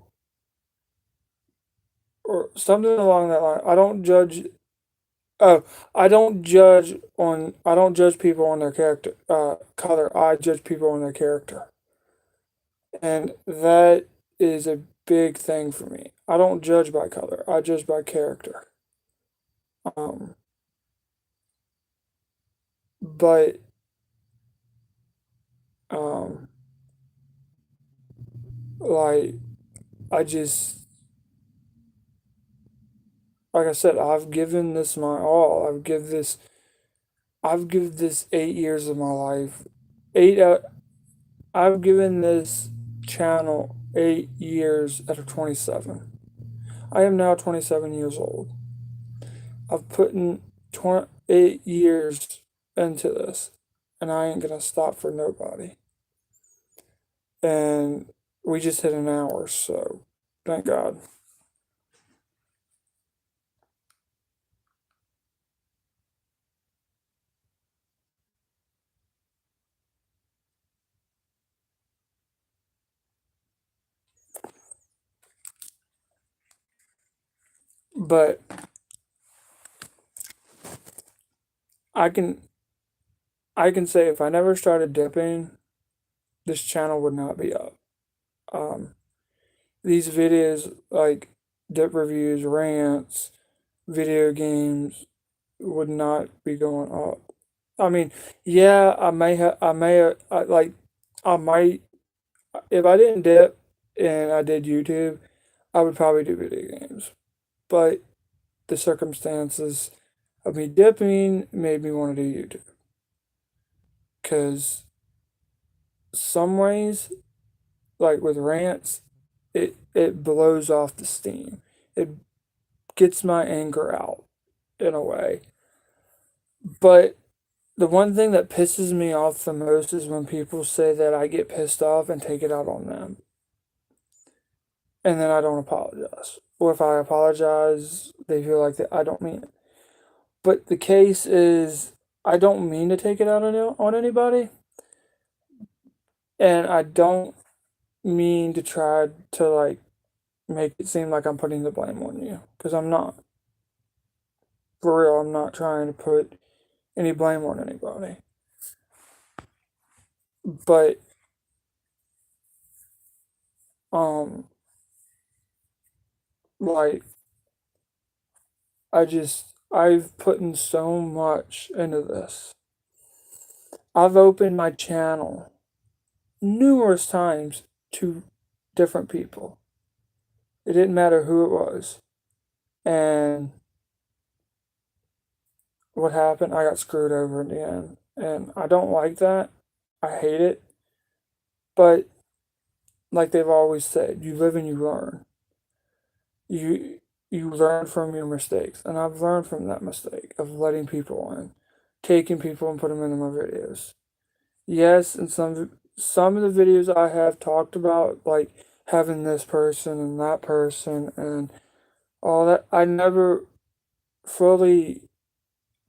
or something along that line. I don't judge. Oh, I don't judge people on their character, color. I judge people on their character, and that is a big thing for me. I don't judge by color. I judge by character. Um, but um, like I just like I said, I've given this my all. I've given this 8 years of my life. Eight. I've given this channel 8 years out of 27. I am now 27 years old. I've put in 28 years into this, and I ain't gonna stop for nobody. And we just hit an hour, so thank God. But I can I can say if I never started dipping, this channel would not be up. Um, these videos like dip reviews, rants, video games would not be going up. I mean, yeah, I may have, I might, if I didn't dip and I did YouTube, I would probably do video games. But the circumstances of me dipping made me want to do YouTube. Because some ways, like with rants, it blows off the steam. It gets my anger out in a way. But the one thing that pisses me off the most is when people say that I get pissed off and take it out on them. And then I don't apologize. Or if I apologize, they feel like that I don't mean it. But the case is, I don't mean to take it out on anybody, and I don't mean to try to like make it seem like I'm putting the blame on you, because I'm not. For real, I'm not trying to put any blame on anybody. But um, like I've put in so much into this. I've opened my channel numerous times to different people. It didn't matter who it was. And what happened? I got screwed over in the end. And I don't like that. I hate it. But like they've always said, you live and you learn. You you learn from your mistakes. And I've learned from that mistake of letting people in, taking people and putting them into my videos. Yes, and some of the videos I have talked about, like having this person and that person and all that, I never fully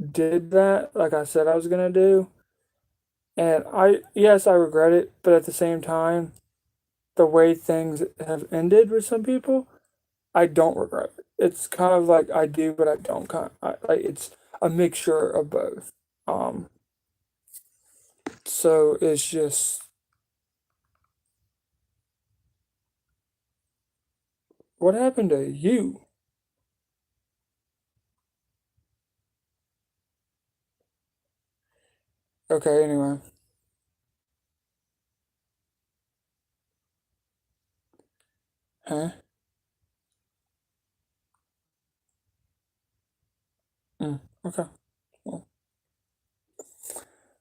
did that like I said I was gonna do. And yes, I regret it, but at the same time, the way things have ended with some people, I don't regret it. It's kind of like I do, but I don't. Like it's a mixture of both. Um, so it's just what happened to you? Okay, anyway. Huh? Mm, okay. Well,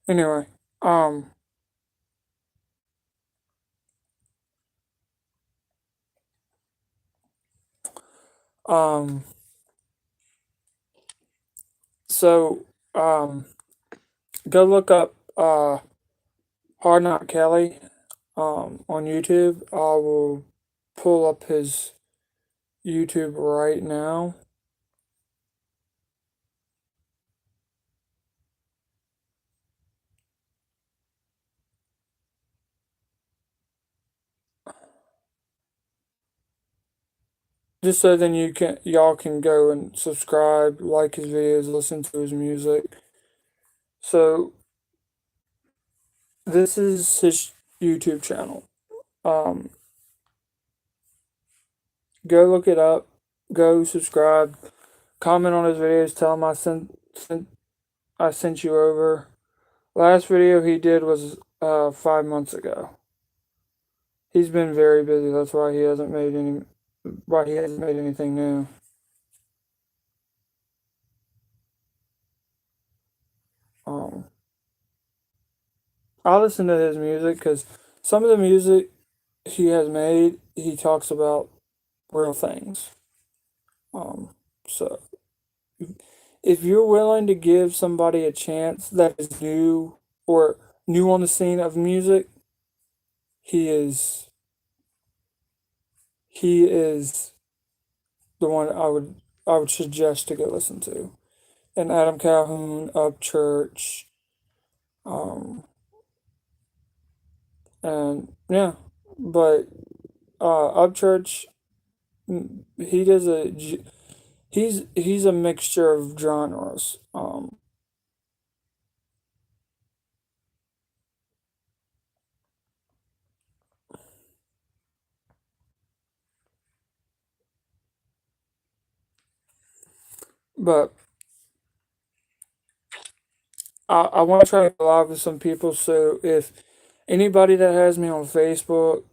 anyway, um, um, so, go look up Hard Knock Kelly on YouTube. I will pull up his YouTube right now. Just so then y'all can go and subscribe, like his videos, listen to his music. So this is his YouTube channel. Um, go look it up. Go subscribe. Comment on his videos. Tell him I sent you over. Last video he did was 5 months ago. He's been very busy. That's why he hasn't made anything new. Um, I listen to his music because some of the music he has made, he talks about real things. Um, so if you're willing to give somebody a chance that is new or new on the scene of music, he is he is the one I would suggest to go listen to. And Adam Calhoun, Upchurch, um, and yeah, but Upchurch, he does He's a mixture of genres. But I want to try to go live with some people. So if anybody that has me on Facebook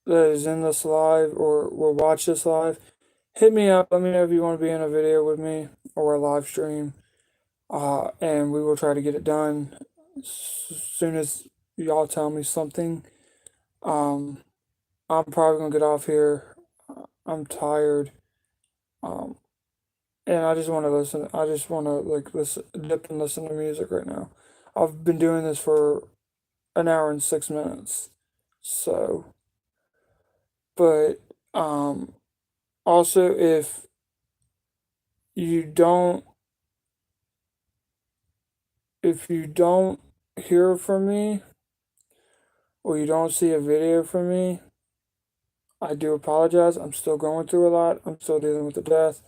that is in this live or will watch this live, hit me up. Let me know if you want to be in a video with me or a live stream. And we will try to get it done as soon as y'all tell me something. Um, I'm probably gonna get off here. I'm tired. Um, and I just want to listen. I just want to like listen, dip and listen to music right now. I've been doing this for an hour and 6 minutes. So, but also you don't if you don't hear from me or you don't see a video from me, I do apologize. I'm still going through a lot. I'm still dealing with the death.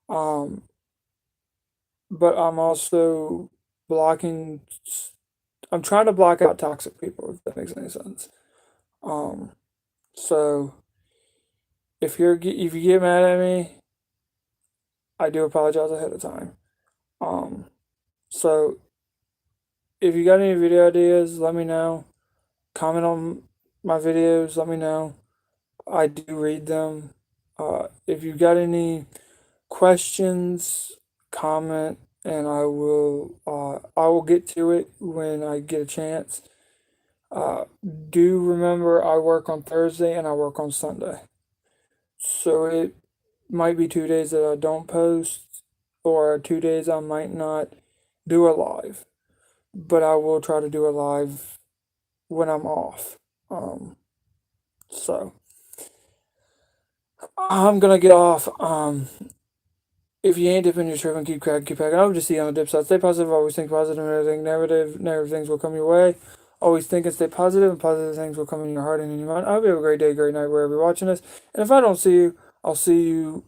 Um, but I'm also blocking. I'm trying to block out toxic people, if that makes any sense. Um, so if you get mad at me, I do apologize ahead of time. Um, so if you got any video ideas, let me know. Comment on my videos, let me know. I do read them. If you got any questions, comment, and I will get to it when I get a chance. Uh, do remember I work on Thursday and I work on Sunday. So it might be 2 days that I don't post, or 2 days I might not do a live. But I will try to do a live when I'm off. Um, so I'm gonna get off. If you ain't dipping your trip and keep cracking, keep packing, I would just see you on the dip side. Stay positive, always think positive, and everything negative, negative things will come your way. Always think and stay positive, and positive things will come in your heart and in your mind. I hope you have a great day, great night, wherever you're watching this. And if I don't see you, I'll see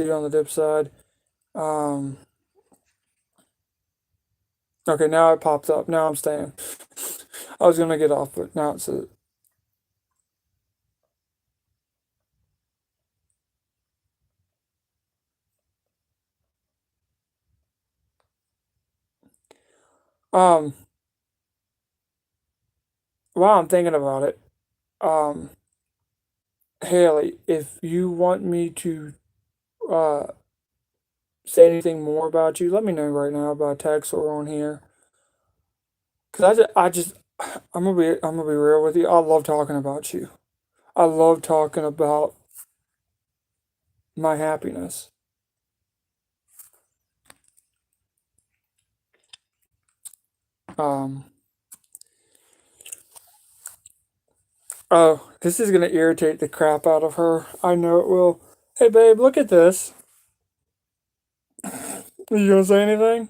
you on the dip side. Um, okay, now it popped up. Now I'm staying. I was gonna get off, but now it's a, um, while I'm thinking about it, um, Haley, if you want me to uh say anything more about you, let me know right now by text or on here. Cause I just, I'm gonna be real with you. I love talking about you. I love talking about my happiness. Um, oh, this is gonna irritate the crap out of her. I know it will. Hey, babe, look at this. You gonna say anything?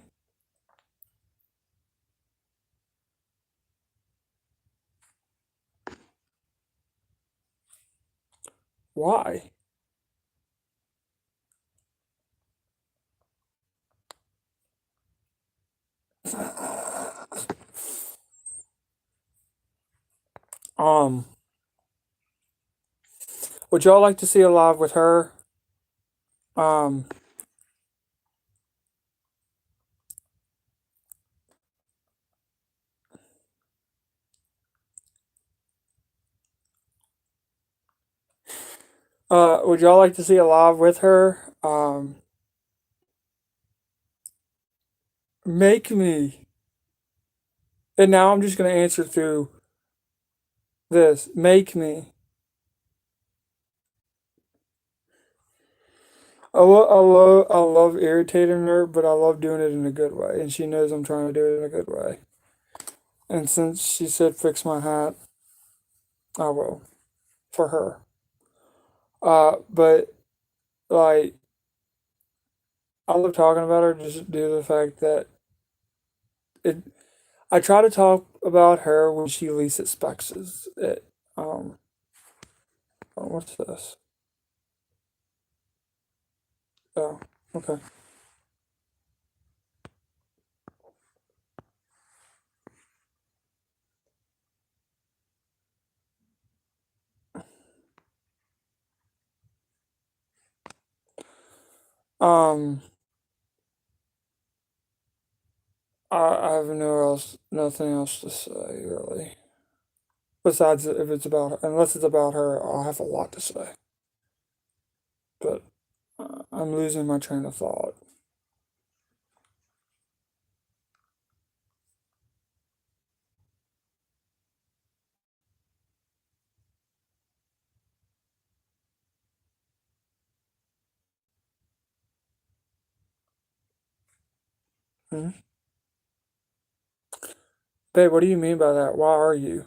Why? Um, would y'all like to see a live with her? Um, would y'all like to see a live with her? Make me. And now I'm just gonna answer through this. Make me. I love irritating her, but I love doing it in a good way, and she knows I'm trying to do it in a good way. And since she said fix my hat, I will for her. But like I love talking about her just due to the fact that it. I try to talk about her when she least expects it. Um, oh, what's this? Oh, okay. Um, I have nothing else to say really. Besides, if it's about, unless it's about her, I'll have a lot to say. But I'm losing my train of thought. Hmm? Babe, what do you mean by that? Why are you?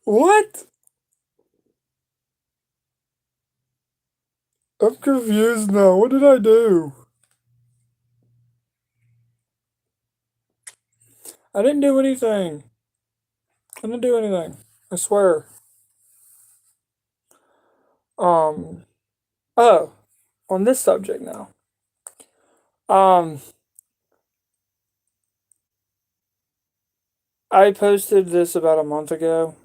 What? I'm confused now. What did I do? I didn't do anything. I didn't do anything. I swear. Um, oh, on this subject now. Um, I posted this about a month ago,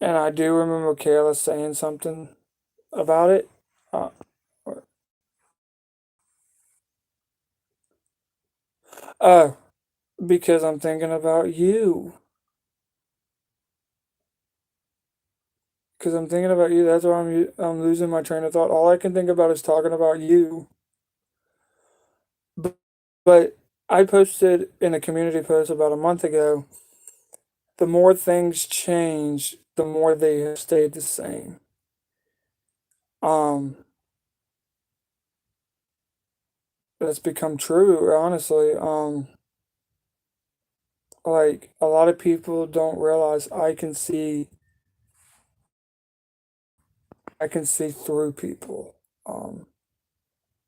and I do remember Kayla saying something about it. Uh, oh, because I'm thinking about you. Because I'm thinking about you. That's why I'm losing my train of thought. All I can think about is talking about you. But, but I posted in a community post about a month ago. The more things change, the more they have stayed the same. Um, that's become true, honestly. Like a lot of people don't realize I can see through people. Um,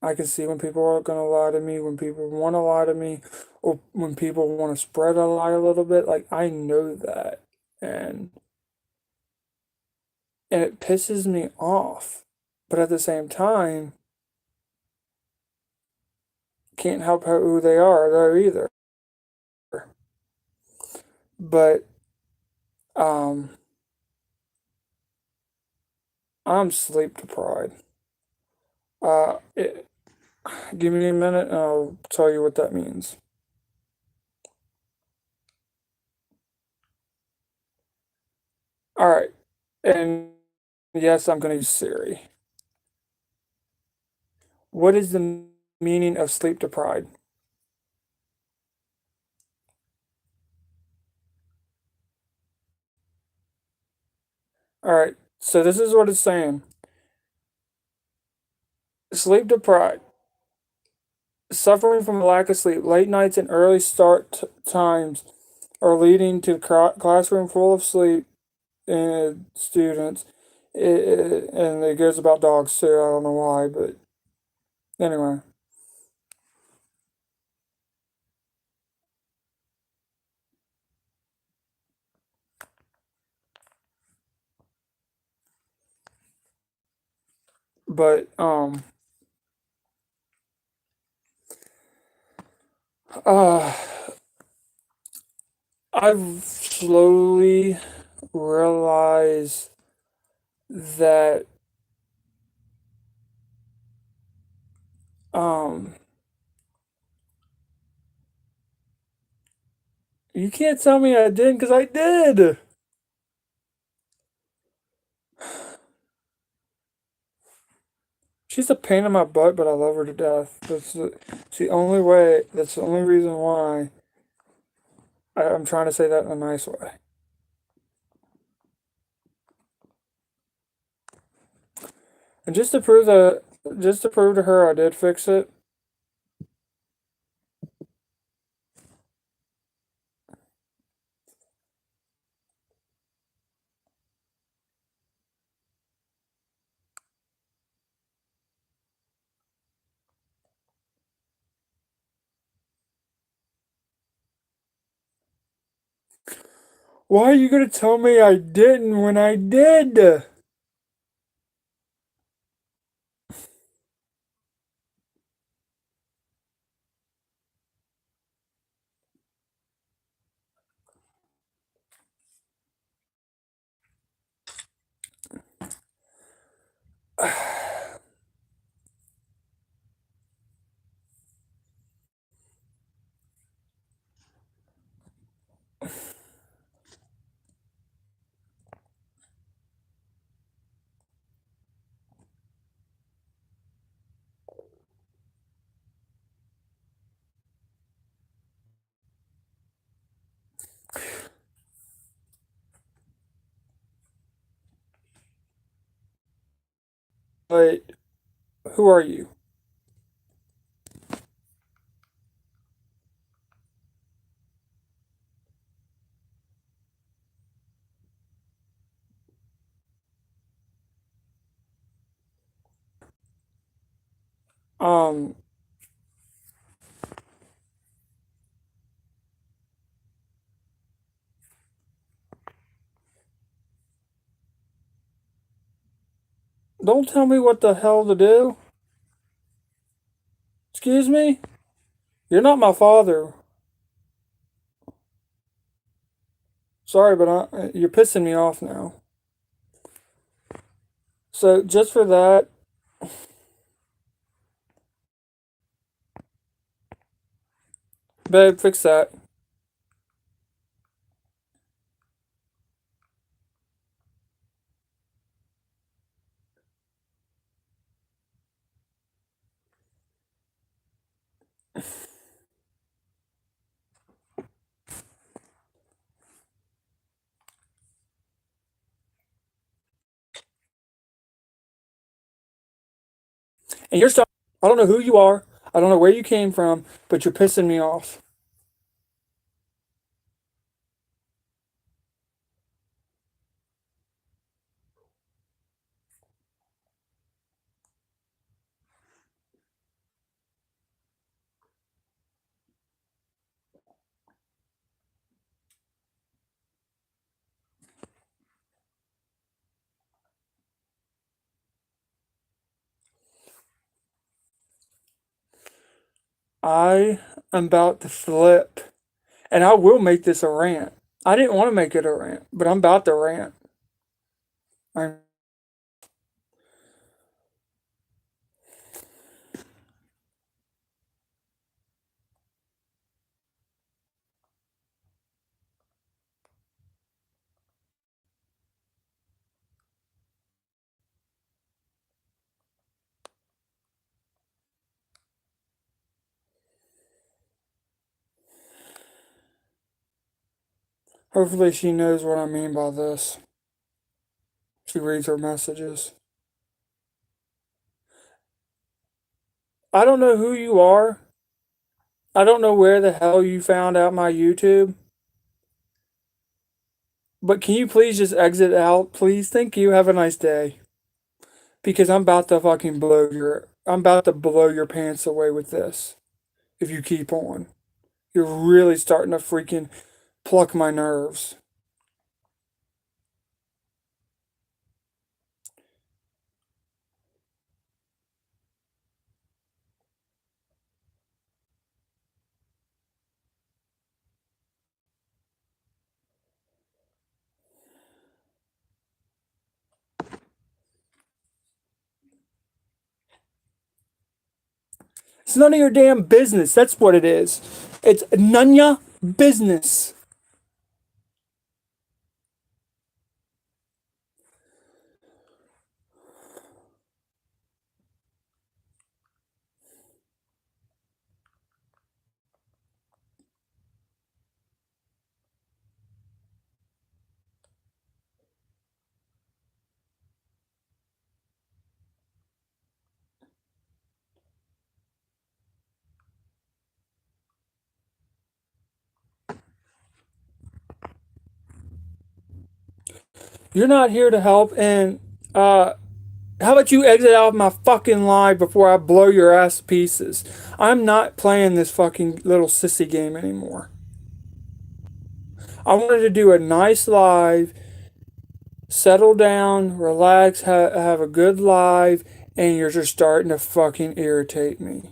I can see when people are gonna lie to me, when people want to lie to me, or when people want to spread a lie a little bit. Like I know that, and and it pisses me off. But at the same time, can't help who they are though either. But um, I'm sleep deprived. It, give me a minute, and I'll tell you what that means. All right, and yes, I'm gonna use Siri. What is the meaning of sleep deprived? All right, so this is what it's saying. Sleep deprived, suffering from a lack of sleep, late nights and early times are leading to classroom full of sleep and students. And it goes about dogs too. I don't know why, but anyway. But uh, I've slowly realized that um, you can't tell me I didn't because I did. She's a pain in my butt, but I love her to death. It's the only way. That's the only reason why I'm trying to say that in a nice way. And just to prove to her I did fix it. Why are you gonna tell me I didn't when I did? But who are you? Um, don't tell me what the hell to do. Excuse me? You're not my father. Sorry, but you're pissing me off now. So just for that, babe, fix that. And you're starting. I don't know who you are. I don't know where you came from, but you're pissing me off. I am about to flip, and I will make this a rant. I didn't want to make it a rant, but I'm about to rant. I'm, hopefully, she knows what I mean by this. She reads her messages. I don't know who you are. I don't know where the hell you found out my YouTube. But can you please just exit out, please? Thank you. Have a nice day. Because I'm about to blow your pants away with this. If you keep on, you're really starting to freaking pluck my nerves. It's none of your damn business. That's what it is. It's none ya business. You're not here to help. And how about you exit out of my fucking live before I blow your ass to pieces? I'm not playing this fucking little sissy game anymore. I wanted to do a nice live, settle down, relax, have a good live, and you're just starting to fucking irritate me.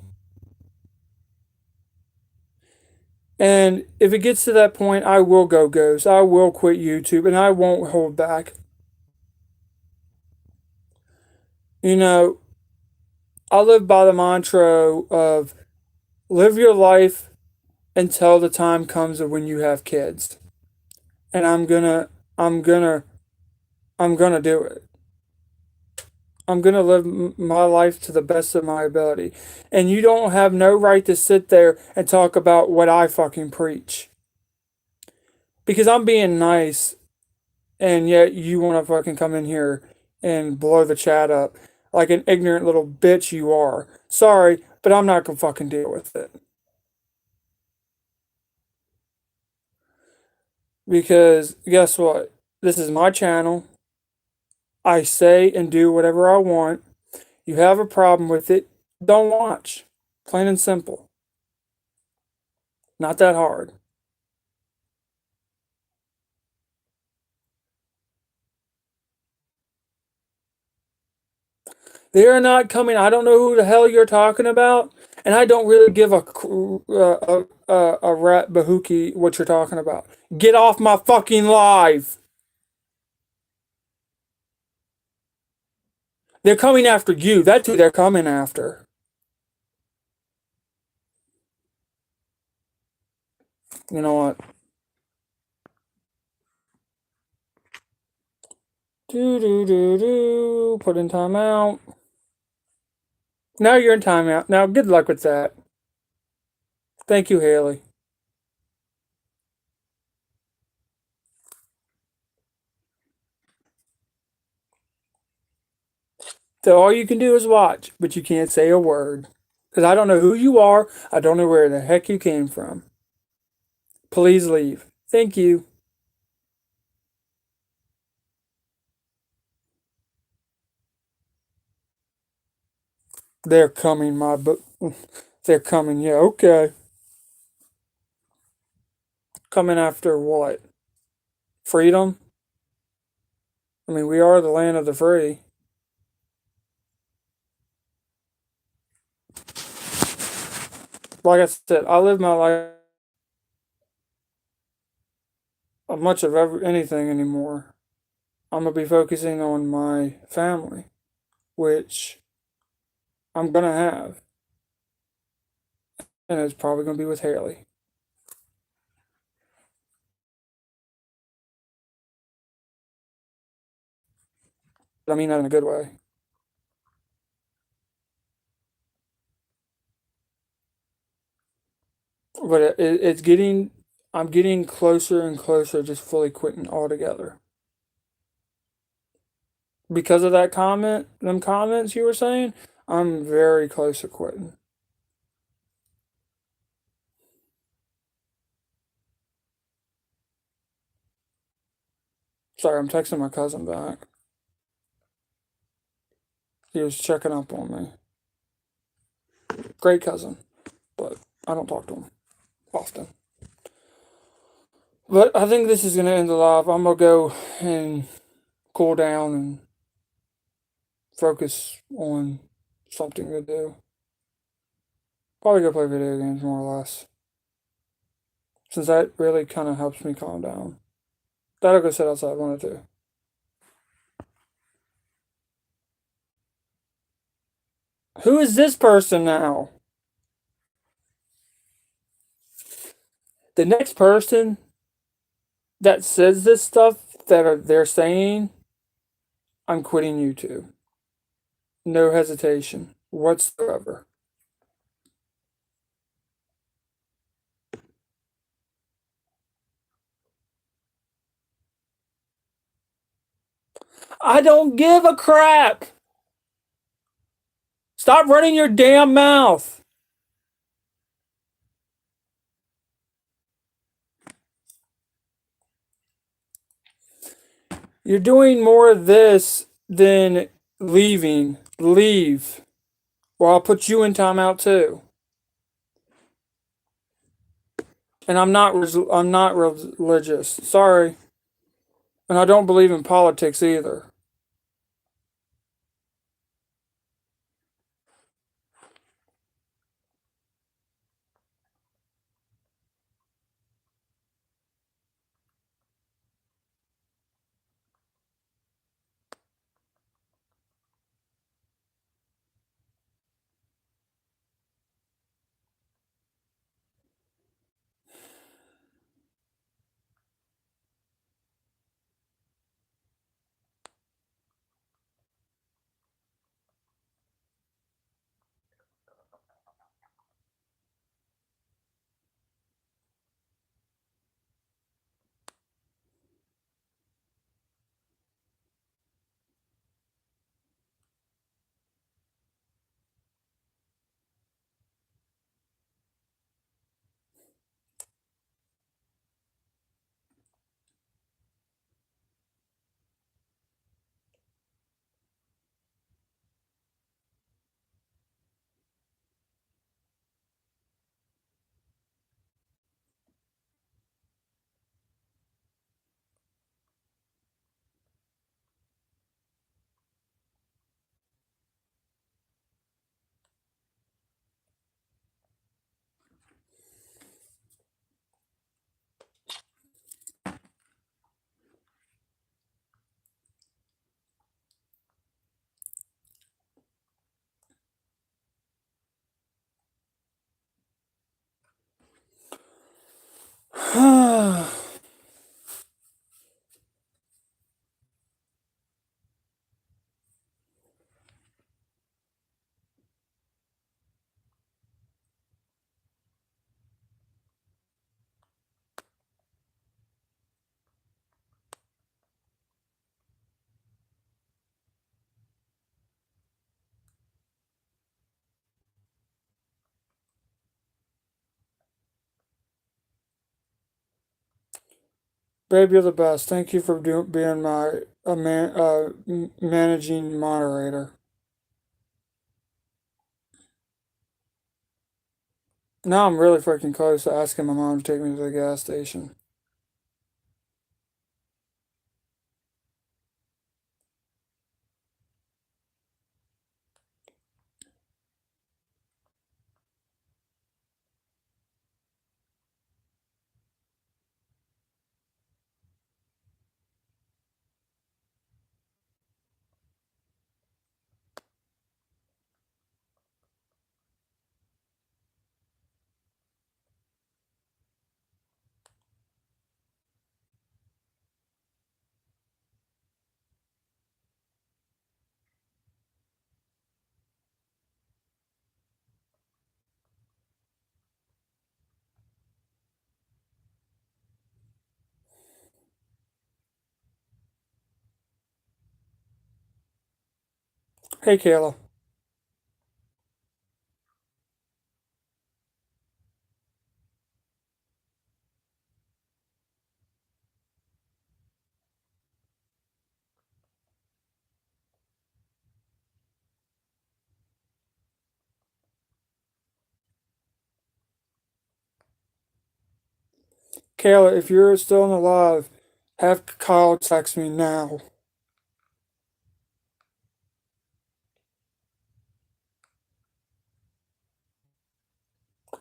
And if it gets to that point, I will go ghost. I will quit YouTube, and I won't hold back. You know, I live by the mantra of live your life until the time comes of when you have kids. And I'm gonna, I'm gonna do it. I'm gonna live my life to the best of my ability. And you don't have no right to sit there and talk about what I fucking preach. Because I'm being nice, and yet you want to fucking come in here and blow the chat up like an ignorant little bitch you are. Sorry, but I'm not gonna fucking deal with it. Because guess what? This is my channel. I say and do whatever I want. You have a problem with it, don't watch. Plain and simple. Not that hard. They are not coming. I don't know who the hell you're talking about, and I don't really give a rat bahookie what you're talking about. Get off my fucking live. They're coming after you. That's who they're coming after. You know what? Put in timeout. Now you're in timeout. Now good luck with that. Thank you, Haley. So all you can do is watch, but you can't say a word. Because I don't know who you are. I don't know where the heck you came from. Please leave. Thank you. They're coming, my book. They're coming. Yeah, okay. Coming after what? Freedom? I mean, we are the land of the free. Like I said, I live my life much of anything anymore. I'm gonna be focusing on my family, which I'm gonna have, and it's probably gonna be with Haley. I mean that in a good way. But it's getting, I'm getting closer and closer, just fully quitting altogether. Because of that comment, them comments you were saying, I'm very close to quitting. Sorry, I'm texting my cousin back. He was checking up on me. Great cousin, but I don't talk to him often. But I think this is gonna end the live. I'm gonna go and cool down and focus on something to do. Probably go play video games more or less. Since that really kind of helps me calm down. That'll go sit outside one or two. Who is this person now? The next person that says this stuff they're saying, I'm quitting YouTube. No hesitation whatsoever. I don't give a crap. Stop running your damn mouth. You're doing more of this than leaving. Leave. Or I'll put you in timeout too. And I'm not religious. Sorry. And I don't believe in politics either. Babe, you're the best. Thank you for being my managing moderator. Now I'm really freaking close to asking my mom to take me to the gas station. Hey, Kayla. Kayla, if you're still in the live, have Kyle text me now.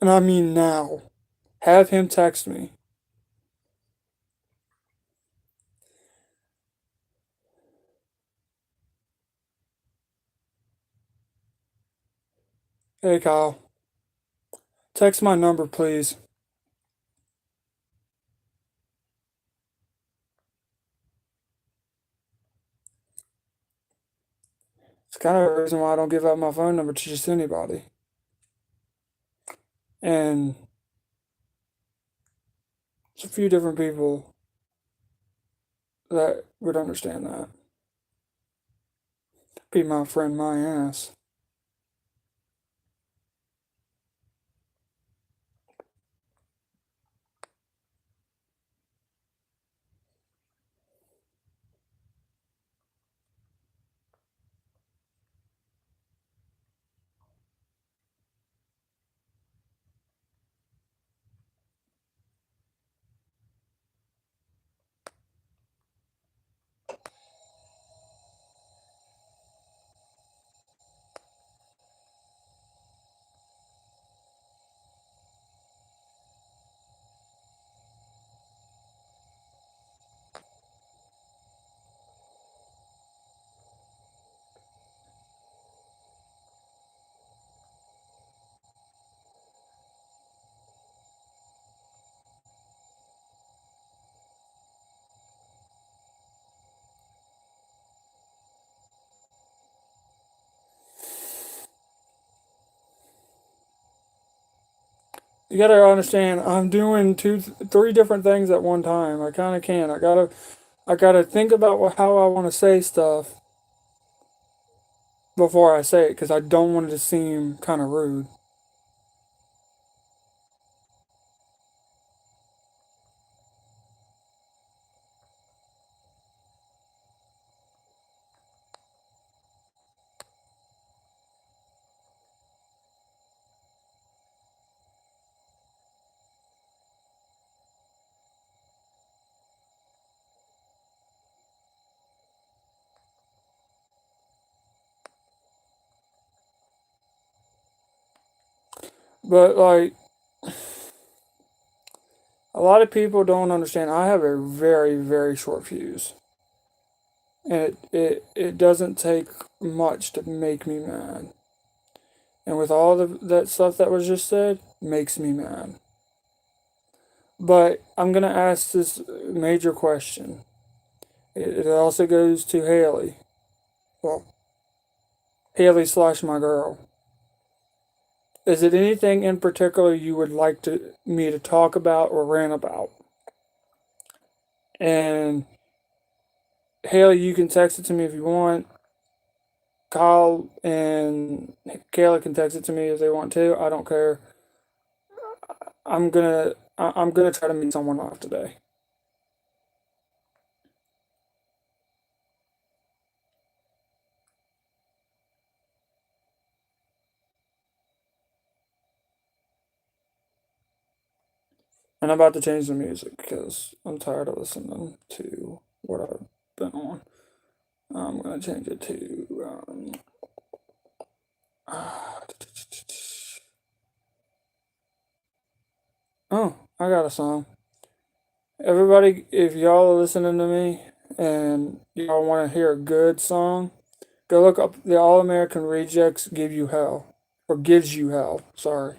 And I mean now. Have him text me. Hey, Kyle. Text my number, please. It's kind of a reason why I don't give out my phone number to just anybody. And there's a few different people that would understand that. Be my friend, my ass. You gotta understand, I'm doing three different things at one time. I kind of can. I gotta think about how I want to say stuff before I say it, because I don't want it to seem kind of rude. But like, a lot of people don't understand. I have a very, very short fuse, and it doesn't take much to make me mad. And with all that stuff that was just said, makes me mad. But I'm gonna ask this major question. It also goes to Haley. Well, Haley slash my girl. Is it anything in particular you would like me to talk about or rant about? And Haley, you can text it to me if you want. Kyle and Kayla can text it to me if they want to. I don't care. I'm gonna try to meet someone off today. And I'm about to change the music because I'm tired of listening to what I've been on. I'm gonna change it to oh, I got a song. Everybody, if y'all are listening to me and y'all want to hear a good song, go look up the All American Rejects Give You Hell. Or Gives You Hell, sorry.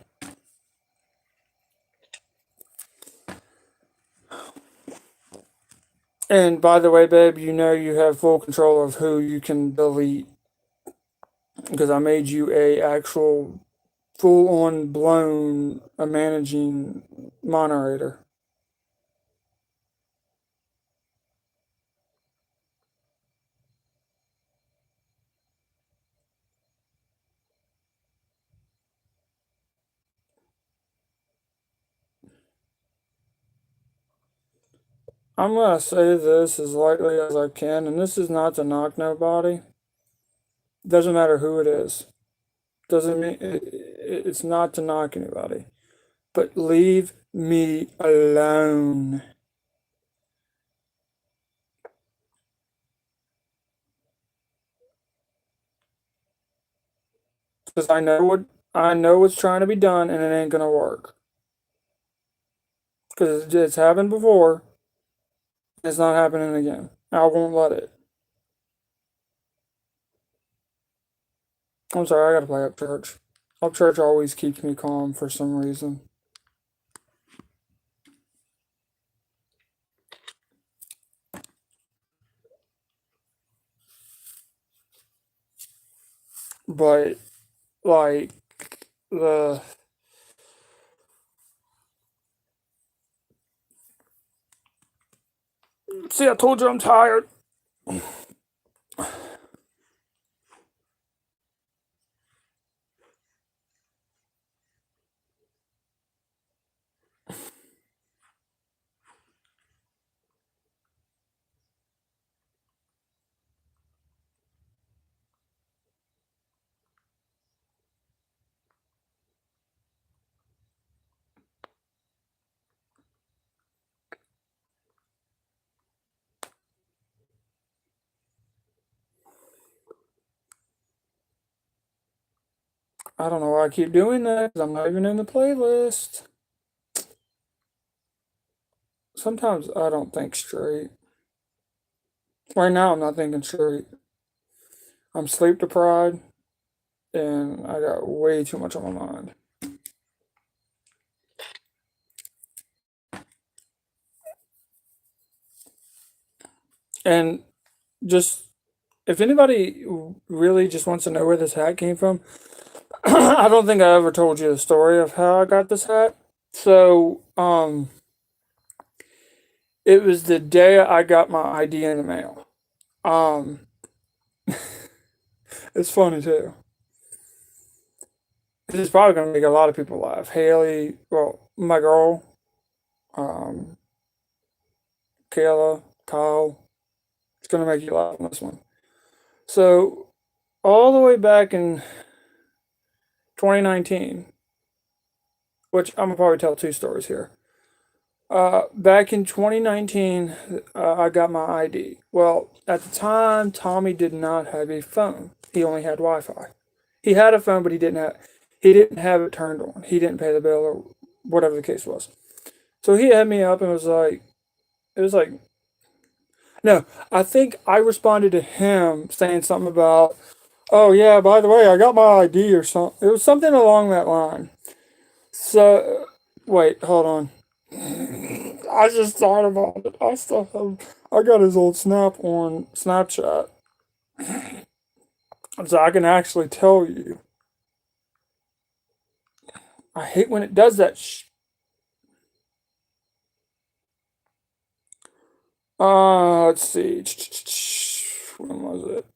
And by the way, babe, you know you have full control of who you can delete because I made you a actual full on blown a managing moderator. I'm gonna say this as lightly as I can, and this is not to knock nobody. Doesn't matter who it is. Doesn't mean it's not to knock anybody. But leave me alone. Because I know what's trying to be done and it ain't gonna work. Because it's happened before. It's not happening again. I won't let it. I'm sorry, I gotta play up church. Up church always keeps me calm for some reason. But like the see, I told you I'm tired. I don't know why I keep doing that. 'Cause I'm not even in the playlist. Sometimes I don't think straight. Right now, I'm not thinking straight. I'm sleep deprived, and I got way too much on my mind. And just if anybody really just wants to know where this hat came from, I don't think I ever told you the story of how I got this hat. So, it was the day I got my ID in the mail. Um, it's funny too. This is probably gonna make a lot of people laugh. Haley, well, my girl, um, Kayla, Kyle, it's gonna make you laugh on this one. So, all the way back in 2019, which I'm gonna probably tell two stories here. Back in 2019, I got my ID. Well, at the time, Tommy did not have a phone. He only had Wi-Fi. He had a phone, but he didn't have it turned on. He didn't pay the bill or whatever the case was. So he had me up and it was like, no, I think I responded to him saying something about, oh yeah, by the way, I got my ID or something. It was something along that line. So, wait, hold on. I just thought about it. I got his old snap on Snapchat, so I can actually tell you. I hate when it does that. Let's see. When was it?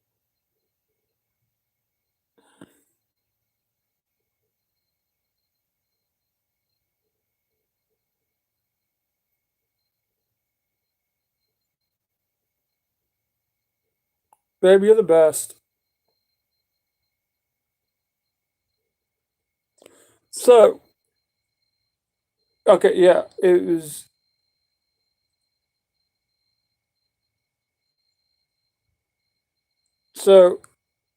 Baby, you're the best. So, okay, yeah, it was. So,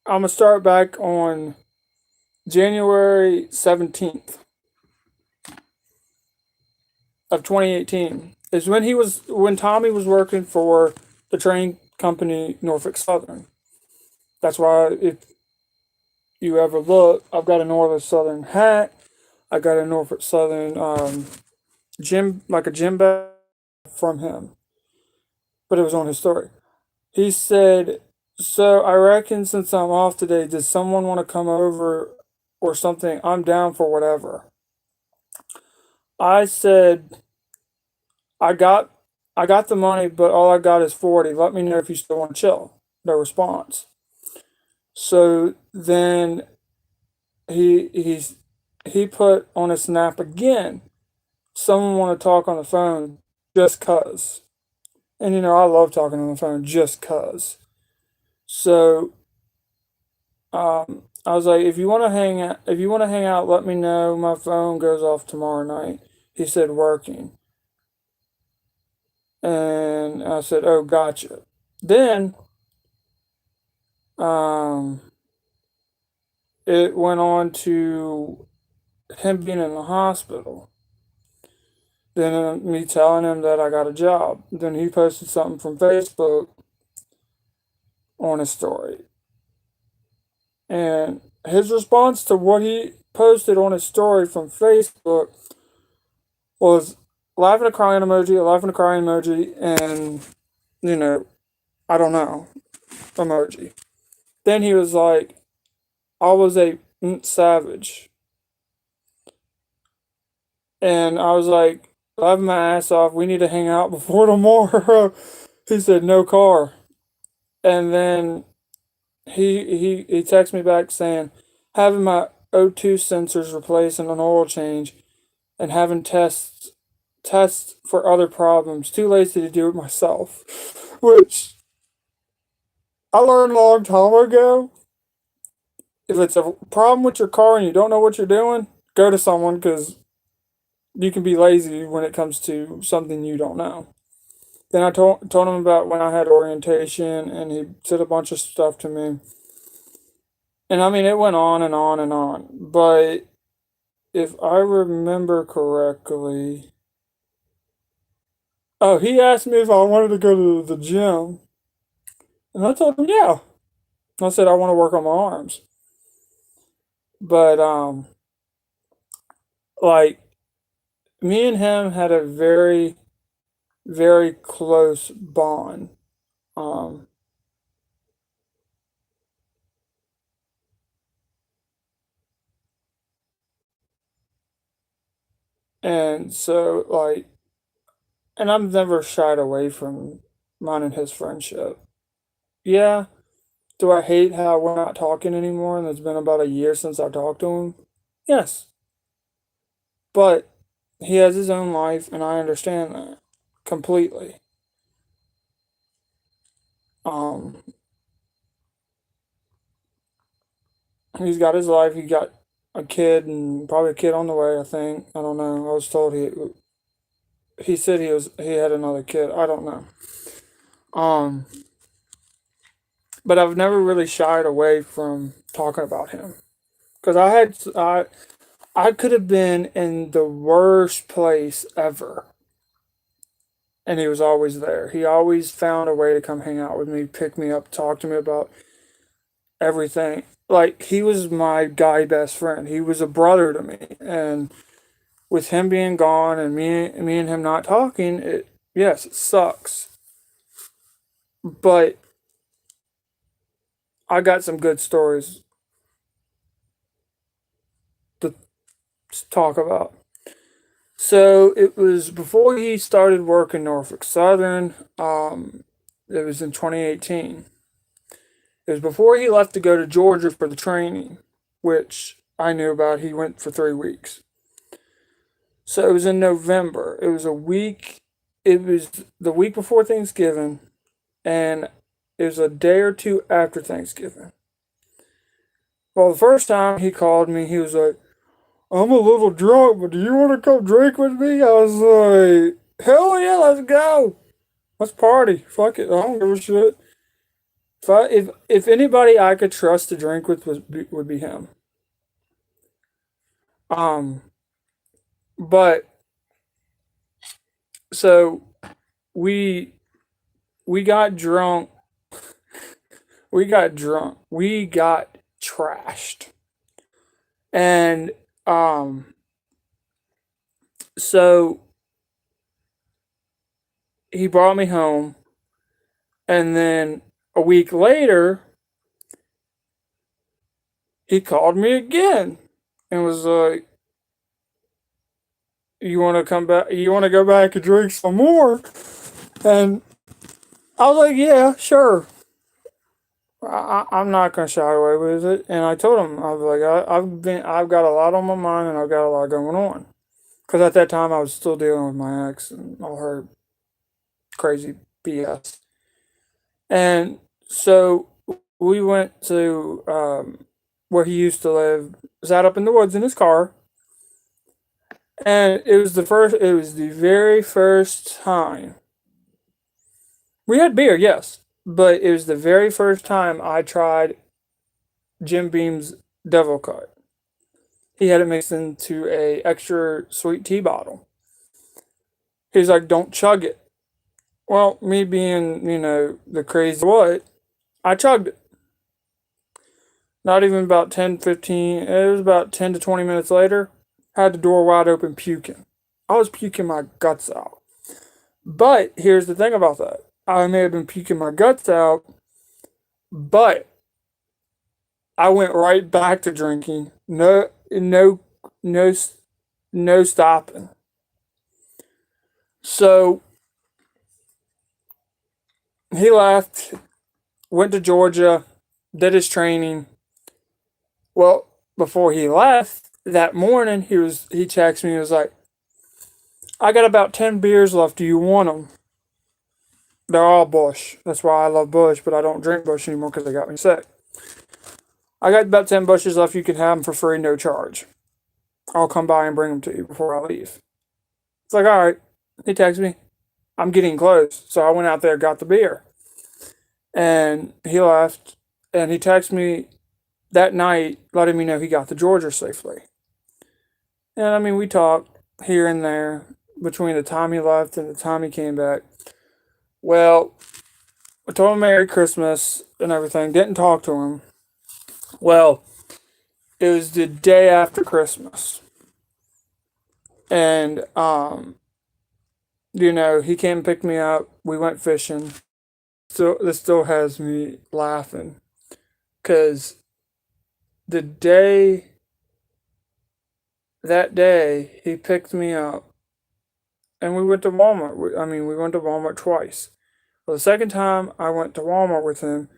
I'm gonna start back on January 17th of 2018. Is when Tommy was working for the train company Norfolk Southern. That's why if you ever look, I've got a Norfolk Southern hat. I got a Norfolk Southern gym, like a gym bag from him, but it was on his story. He said, "So I reckon since I'm off today, does someone want to come over or something? I'm down for whatever." I said, "I got, I got the money, but all I got is 40. Let me know if you still want to chill." No response. So then he he's he put on a snap again. Someone want to talk on the phone just cuz. And I love talking on the phone just cuz. So I was like, if you want to hang out, let me know. My phone goes off tomorrow night. He said working. And I said, "Oh, gotcha." Then um it went on to him being in the hospital. Then me telling him that I got a job. Then he posted something from Facebook on his story. And his response to what he posted on his story from Facebook was laughing a crying emoji, a laughing a crying emoji, and, you know, I don't know, emoji. Then he was like, I was a savage. And I was like, laughing my ass off. We need to hang out before tomorrow. He said, no car. And then he texted me back saying, having my O2 sensors replaced and an oil change and having tests for other problems. Too lazy to do it myself. Which I learned a long time ago. If it's a problem with your car and you don't know what you're doing, go to someone because you can be lazy when it comes to something you don't know. Then I told him about when I had orientation, and he said a bunch of stuff to me. And I mean, it went on and on and on. But if I remember correctly, oh, he asked me if I wanted to go to the gym. And I told him, yeah. I said, I want to work on my arms. But, like, me and him had a very, very close bond. Um, And so, like, and I've never shied away from mine and his friendship. Yeah. Do I hate how we're not talking anymore and it's been about a year since I talked to him? Yes. But he has his own life and I understand that completely. Um, he's got his life, he got a kid and probably a kid on the way, I think. I don't know. I was told he said he had another kid. I don't know. Um, but I've never really shied away from talking about him because I could have been in the worst place ever, and he was always there. He always found a way to come hang out with me, pick me up, talk to me about everything. Like he was my guy best friend. He was a brother to me, and with him being gone and me and him not talking, it yes, it sucks. But I got some good stories to talk about. So it was before he started working Norfolk Southern. It was in 2018. It was before he left to go to Georgia for the training, which I knew about. He went for 3 weeks. So it was in November. It was a week. It was the week before Thanksgiving, and it was a day or two after Thanksgiving. Well, the first time he called me, he was like, I'm a little drunk, but do you want to come drink with me? I was like, hell yeah, let's go. Let's party. Fuck it. I don't give a shit. If anybody I could trust to drink with would be him. Um, but so we we got drunk. We got drunk. We got trashed. And so he brought me home, and then a week later he called me again and was like, "You want to come back? You want to go back and drink some more?" And I was like, "Yeah, sure." I'm not gonna shy away with it, and I told him I was like, I've got a lot on my mind, and I've got a lot going on, because at that time I was still dealing with my ex and all her crazy BS, and so we went to where he used to live, sat up in the woods in his car, and it was the very first time we had beer, yes, but it was the very first time I tried Jim Beam's Devil Cut. He had it mixed into a extra sweet tea bottle. He's like, "Don't chug it." Well, me being, the crazy what, I chugged it. Not even about 10, 15, it was about 10 to 20 minutes later, had the door wide open puking. I was puking my guts out. But here's the thing about that. I may have been puking my guts out, but I went right back to drinking. No, no stopping. So he left, went to Georgia, did his training. Well, before he left that morning, he texted me. He was like, "I got about 10 beers left. Do you want them?" They're all Bush. That's why I love Bush, but I don't drink Bush anymore because they got me sick. I got about 10 Bushes left. You can have them for free, no charge. I'll come by and bring them to you before I leave. It's like, all right. He texted me. I'm getting close. So I went out there, got the beer. And he left. And he texted me that night, letting me know he got to Georgia safely. And I mean, we talked here and there between the time he left and the time he came back. Well, I told him Merry Christmas and everything. Didn't talk to him. Well, it was the day after Christmas. And, he came and picked me up. We went fishing. So this still has me laughing. Because the day that day he picked me up and we went to Walmart. We went to Walmart twice. Well, the second time I went to Walmart with him,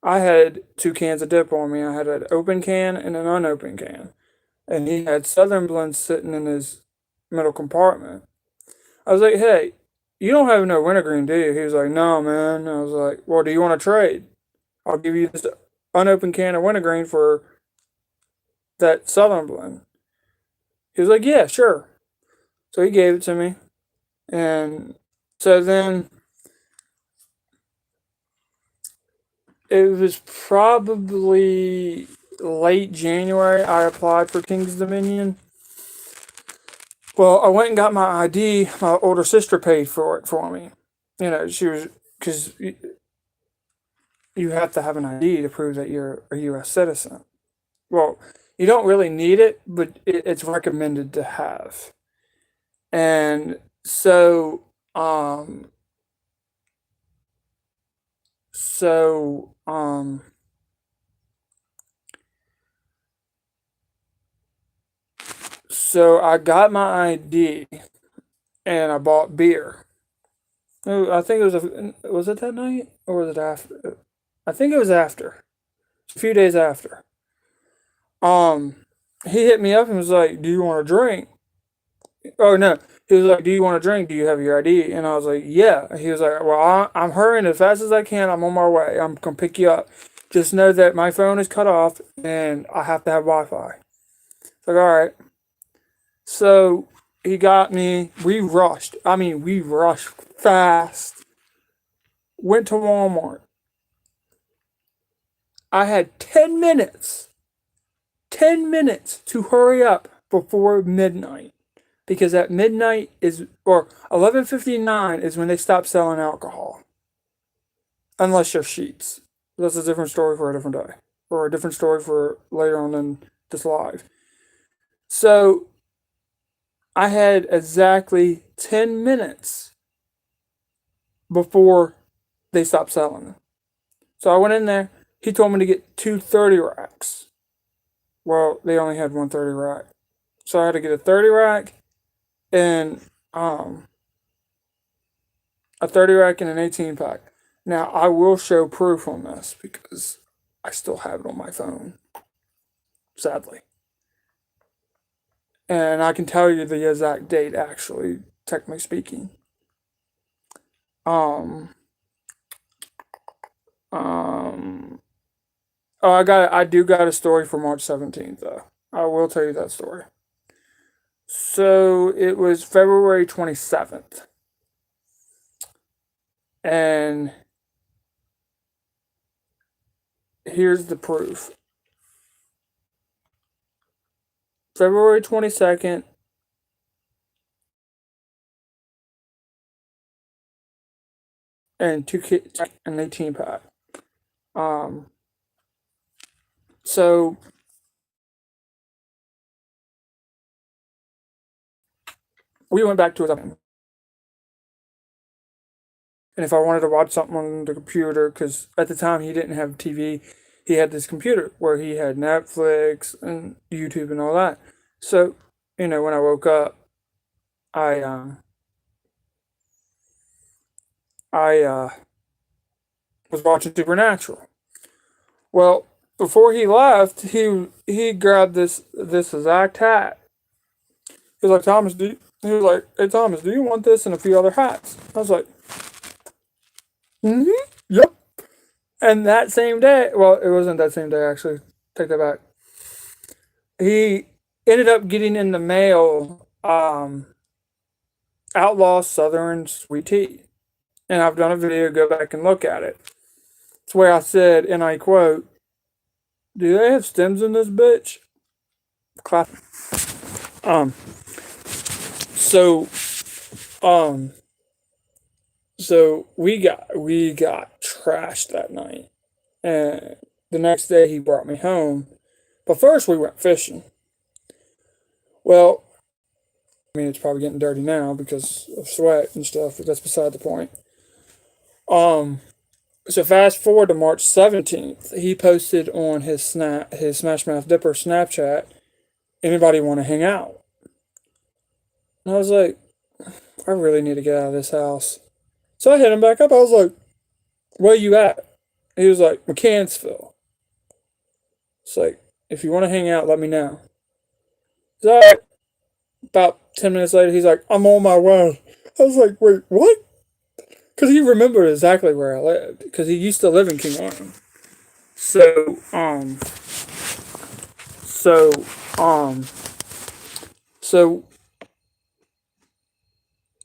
I had two cans of dip on me. I had an open can and an unopened can. And he had Southern Blend sitting in his middle compartment. I was like, hey, you don't have no wintergreen, do you? He was like, no, man. I was like, well, do you want to trade? I'll give you this unopened can of wintergreen for that Southern Blend. He was like, yeah, sure. So he gave it to me. And so then it was probably late January I applied for King's Dominion. Well, I went and got my ID. My older sister paid for it for me. You know, she was, because you have to have an ID to prove that you're a U.S. citizen. Well, you don't really need it, but it's recommended to have. And so, so, um, so I got my ID and I bought beer. I think it was it that night or was it after? I think it was after, a few days after. Um, he hit me up and was like, "Do you want a drink?" Oh no, he was like, "Do you want a drink? Do you have your ID?" And I was like, "Yeah." He was like, "Well, I'm hurrying as fast as I can. I'm on my way. I'm gonna pick you up. Just know that my phone is cut off and I have to have Wi-Fi." It's like, all right. So he got me. We rushed. I mean, we rushed fast. Went to Walmart. I had 10 minutes to hurry up before midnight because at midnight is or 11:59 is when they stop selling alcohol. Unless you're Sheets. That's a different story for a different day or a different story for later on in this live. So I had exactly 10 minutes before they stopped selling them. So I went in there. He told me to get two 30 racks. Well, they only had one 30 rack. So I had to get a 30 rack and a 30 rack and an 18 pack. Now, I will show proof on this because I still have it on my phone, sadly. And I can tell you the exact date, actually, technically speaking. Um, um, oh, I do got a story for March 17th, though. I will tell you that story. So it was February 27th. And here's the proof. February 22nd, and an 18 pack. Um, so we went back to his apartment. And if I wanted to watch something on the computer, because at the time he didn't have TV, he had this computer where he had Netflix and YouTube and all that. So, when I woke up, I I was watching Supernatural. Well, before he left, he grabbed this exact hat. He was like, he was like, "Hey Thomas, do you want this and a few other hats?" I was like, "Yep." And that same day, well, it wasn't that same day actually. Take that back. He ended up getting in the mail Outlaw Southern Sweet Tea. And I've done a video, go back and look at it. It's where I said, and I quote, "Do they have stems in this bitch?" Clap. Um, so, um, so we got trashed that night. And the next day he brought me home. But first we went fishing. Well, I mean, it's probably getting dirty now because of sweat and stuff, but that's beside the point. Um, so fast forward to March 17th, he posted on his Smash Mouth Dipper Snapchat anybody want to hang out? And I was like, I really need to get out of this house. So I hit him back up. I was like, where you at? He was like, Mechanicsville. It's like, if you want to hang out, let me know. So about 10 minutes later, he's like, I'm on my way. I was like, wait, what? Because he remembered exactly where I lived. Because he used to live in King Arnhem. So, so, um, so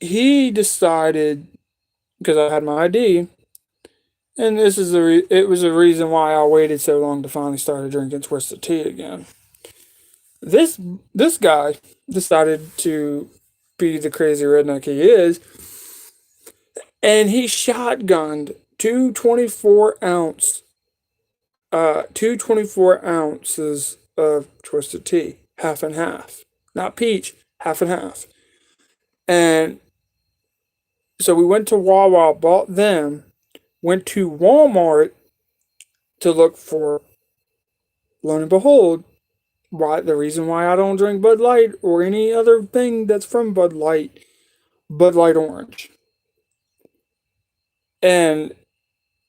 he decided, because I had my ID, and this is it was the reason why I waited so long to finally start drinking Twisted Tea again. This this guy decided to be the crazy redneck he is, and he shotgunned two 24 ounces of Twisted Tea, half and half, not peach, half and half. And so we went to Wawa, bought them, went to Walmart to look for, lo and behold, why the reason why I don't drink Bud Light or any other thing that's from Bud Light Orange. And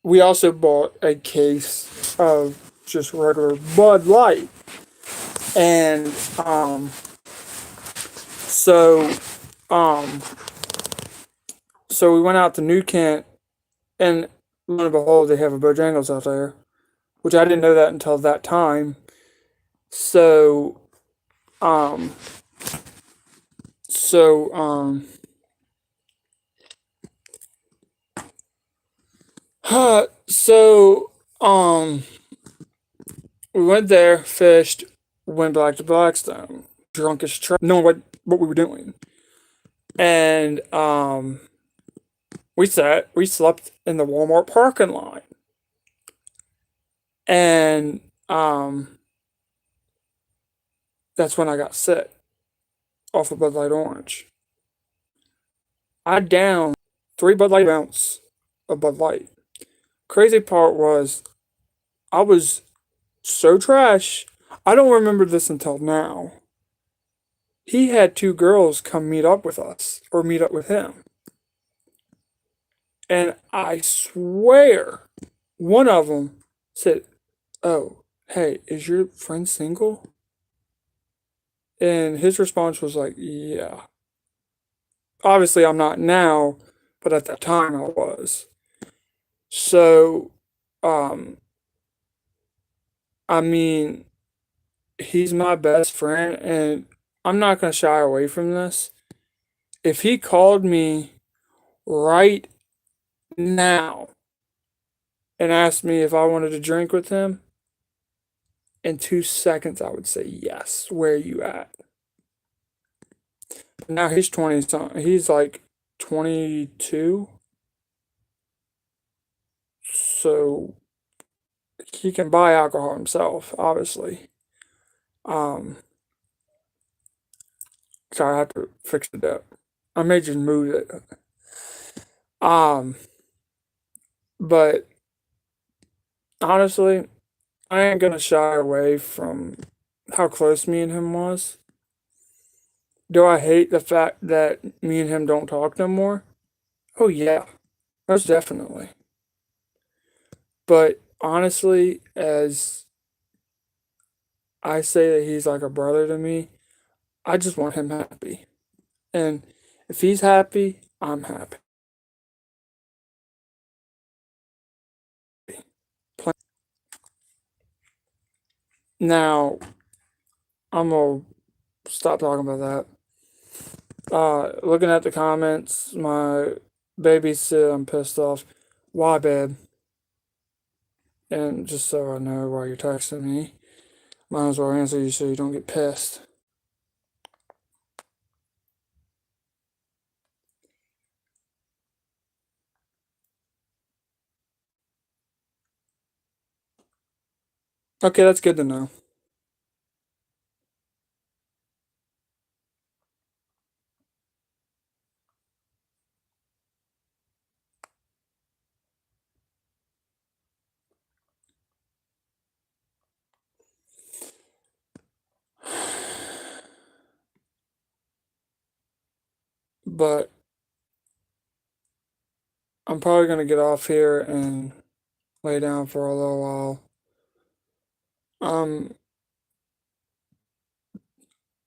we also bought a case of just regular Bud Light. And so um so we went out to New Kent, and lo and behold, they have a Bojangles out there, which I didn't know that until that time. So um so um so we went there, fished, went back to Blackstone, drunk as trap, knowing what we were doing. And we slept in the Walmart parking lot. And that's when I got sick off of Bud Light Orange. I downed 3 Bud Light ounce of Bud Light. Crazy part was I was so trash. I don't remember this until now. He had 2 girls come meet up with us or meet up with him. And I swear one of them said, "Oh, hey, is your friend single?" And his response was like, "Yeah." Obviously, I'm not now, but at that time I was. So, um, I mean, he's my best friend, and I'm not going to shy away from this. If he called me right now and asked me if I wanted to drink with him, in 2 seconds I would say yes. Where are you at? Now he's 20 something. He's like 22. So he can buy alcohol himself, obviously. Um, so I have to fix it up. I may just move it. Um, but honestly, I ain't gonna shy away from how close me and him was. Do I hate the fact that me and him don't talk no more? Oh yeah, most definitely. But honestly, as I say that he's like a brother to me, I just want him happy. And if he's happy, I'm happy. Now, I'm gonna stop talking about that. Looking at the comments, my baby said I'm pissed off. Why, babe? And just so I know why you're texting me, might as well answer you so you don't get pissed. Okay, that's good to know. but I'm probably gonna get off here and lay down for a little while. Um,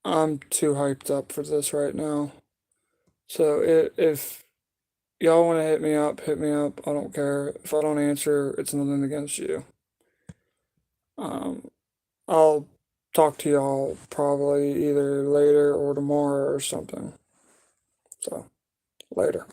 I'm too hyped up for this right now. So if y'all want to hit me up, hit me up. I don't care. If I don't answer, it's nothing against you. Um, I'll talk to y'all probably either later or tomorrow or something. So, later.